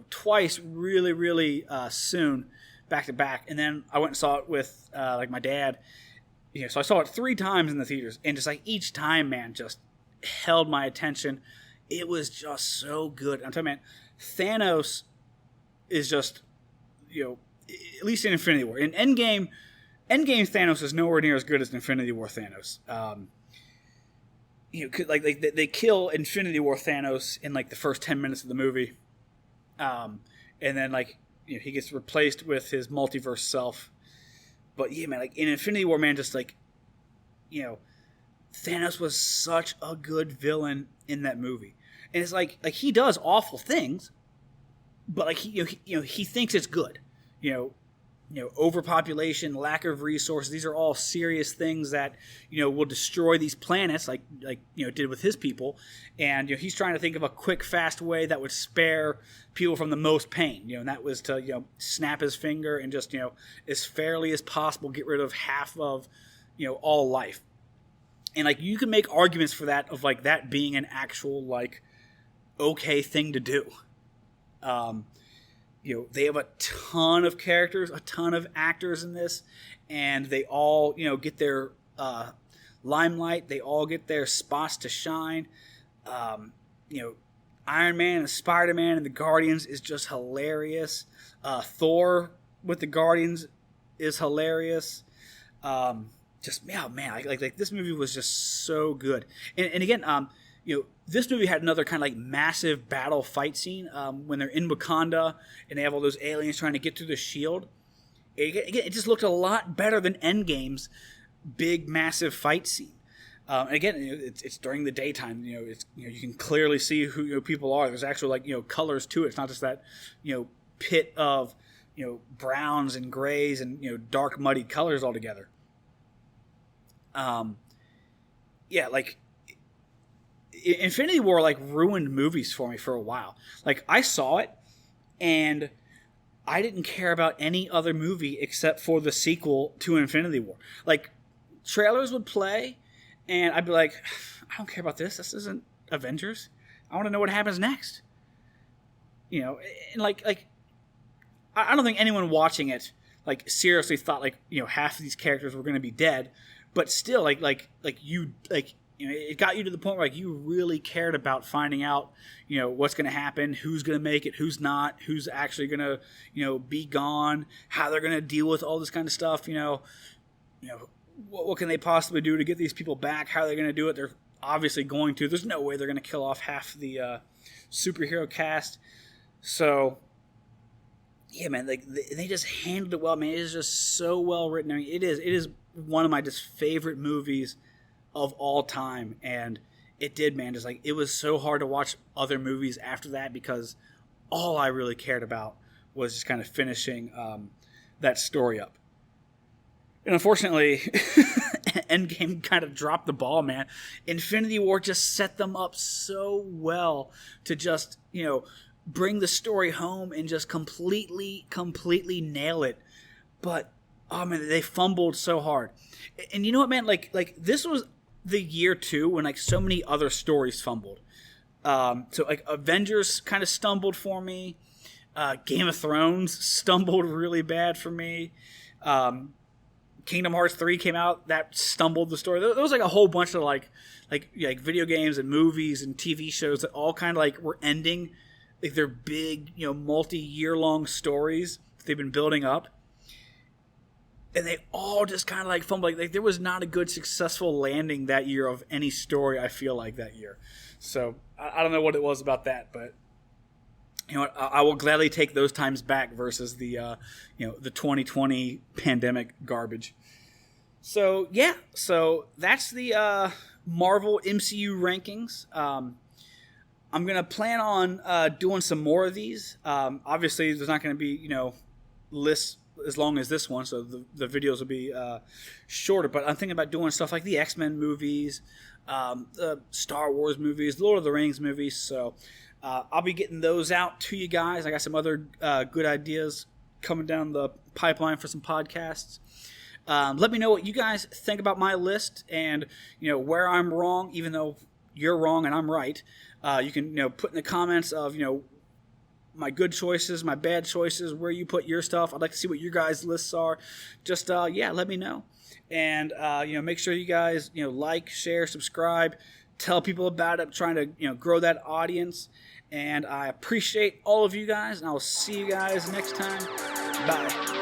twice really really soon, back to back. And then I went and saw it with like my dad. So I saw it 3 times in the theaters, and just like each time, man, just held my attention. It was just so good. I'm telling you, man, Thanos is just, at least in Infinity War. In Endgame Thanos is nowhere near as good as Infinity War Thanos. They kill Infinity War Thanos in like the first 10 minutes of the movie, and then he gets replaced with his multiverse self. But yeah, man, like in Infinity War, man, just like, Thanos was such a good villain in that movie, and it's like he does awful things, but like he thinks it's good, overpopulation, lack of resources. These are all serious things that will destroy these planets, like did with his people, and he's trying to think of a quick, fast way that would spare people from the most pain. And that was to snap his finger and just as fairly as possible get rid of half of all life. And like you can make arguments for that of like that being an actual like okay thing to do. They have a ton of characters, a ton of actors in this, and they all, get their limelight. They all get their spots to shine. Iron Man and Spider-Man and the Guardians is just hilarious. Thor with the Guardians is hilarious. Like this movie was just so good. And again, this movie had another kind of like massive battle fight scene when they're in Wakanda and they have all those aliens trying to get through the shield. It just looked a lot better than Endgame's big massive fight scene. And again, it's during the daytime. You can clearly see who people are. There's actual colors to it. It's not just that pit of browns and grays and dark muddy colors all together. Infinity War ruined movies for me for a while. Like I saw it and I didn't care about any other movie except for the sequel to Infinity War. Like trailers would play and I'd be like, I don't care about this. This isn't Avengers. I want to know what happens next. And I don't think anyone watching it seriously thought half of these characters were going to be dead. But still, it got you to the point where you really cared about finding out, what's going to happen, who's going to make it, who's not, who's actually going to, be gone, how they're going to deal with all this kind of stuff. What can they possibly do to get these people back? How are they going to do it? They're obviously going to. There's no way they're going to kill off half the superhero cast. So, yeah, man, they just handled it well, man. It is just so well written. I mean, it is one of my just favorite movies of all time, and it did, man. Just it was so hard to watch other movies after that because all I really cared about was just kind of finishing that story up. And unfortunately, Endgame kind of dropped the ball, man. Infinity War just set them up so well to just bring the story home and just completely nail it. But oh man, they fumbled so hard. And you know what, man? Like this was the year too when like so many other stories fumbled. So like Avengers kind of stumbled for me. Game of Thrones stumbled really bad for me. Kingdom Hearts 3 came out, that stumbled the story. There was like a whole bunch of like video games and movies and TV shows that all kind of like were ending like their big, multi-year long stories that they've been building up. And they all just kind of like fumbled. Like there was not a good successful landing that year of any story, I feel like, that year. So I don't know what it was about that, but you know what? I will gladly take those times back versus the the 2020 pandemic garbage. So yeah, so that's the Marvel MCU rankings. I'm gonna plan on doing some more of these. Obviously, there's not going to be lists as long as this one, so the videos will be shorter. But I'm thinking about doing stuff like the X-Men movies, the Star Wars movies, the Lord of the Rings movies. So I'll be getting those out to you guys. I got some other good ideas coming down the pipeline for some podcasts. Let me know what you guys think about my list and where I'm wrong, even though you're wrong and I'm right. You can put in the comments of my good choices, my bad choices, where you put your stuff. I'd like to see what your guys' lists are. Just let me know. And make sure you guys like, share, subscribe, tell people about it. I'm trying to grow that audience. And I appreciate all of you guys, and I'll see you guys next time. Bye.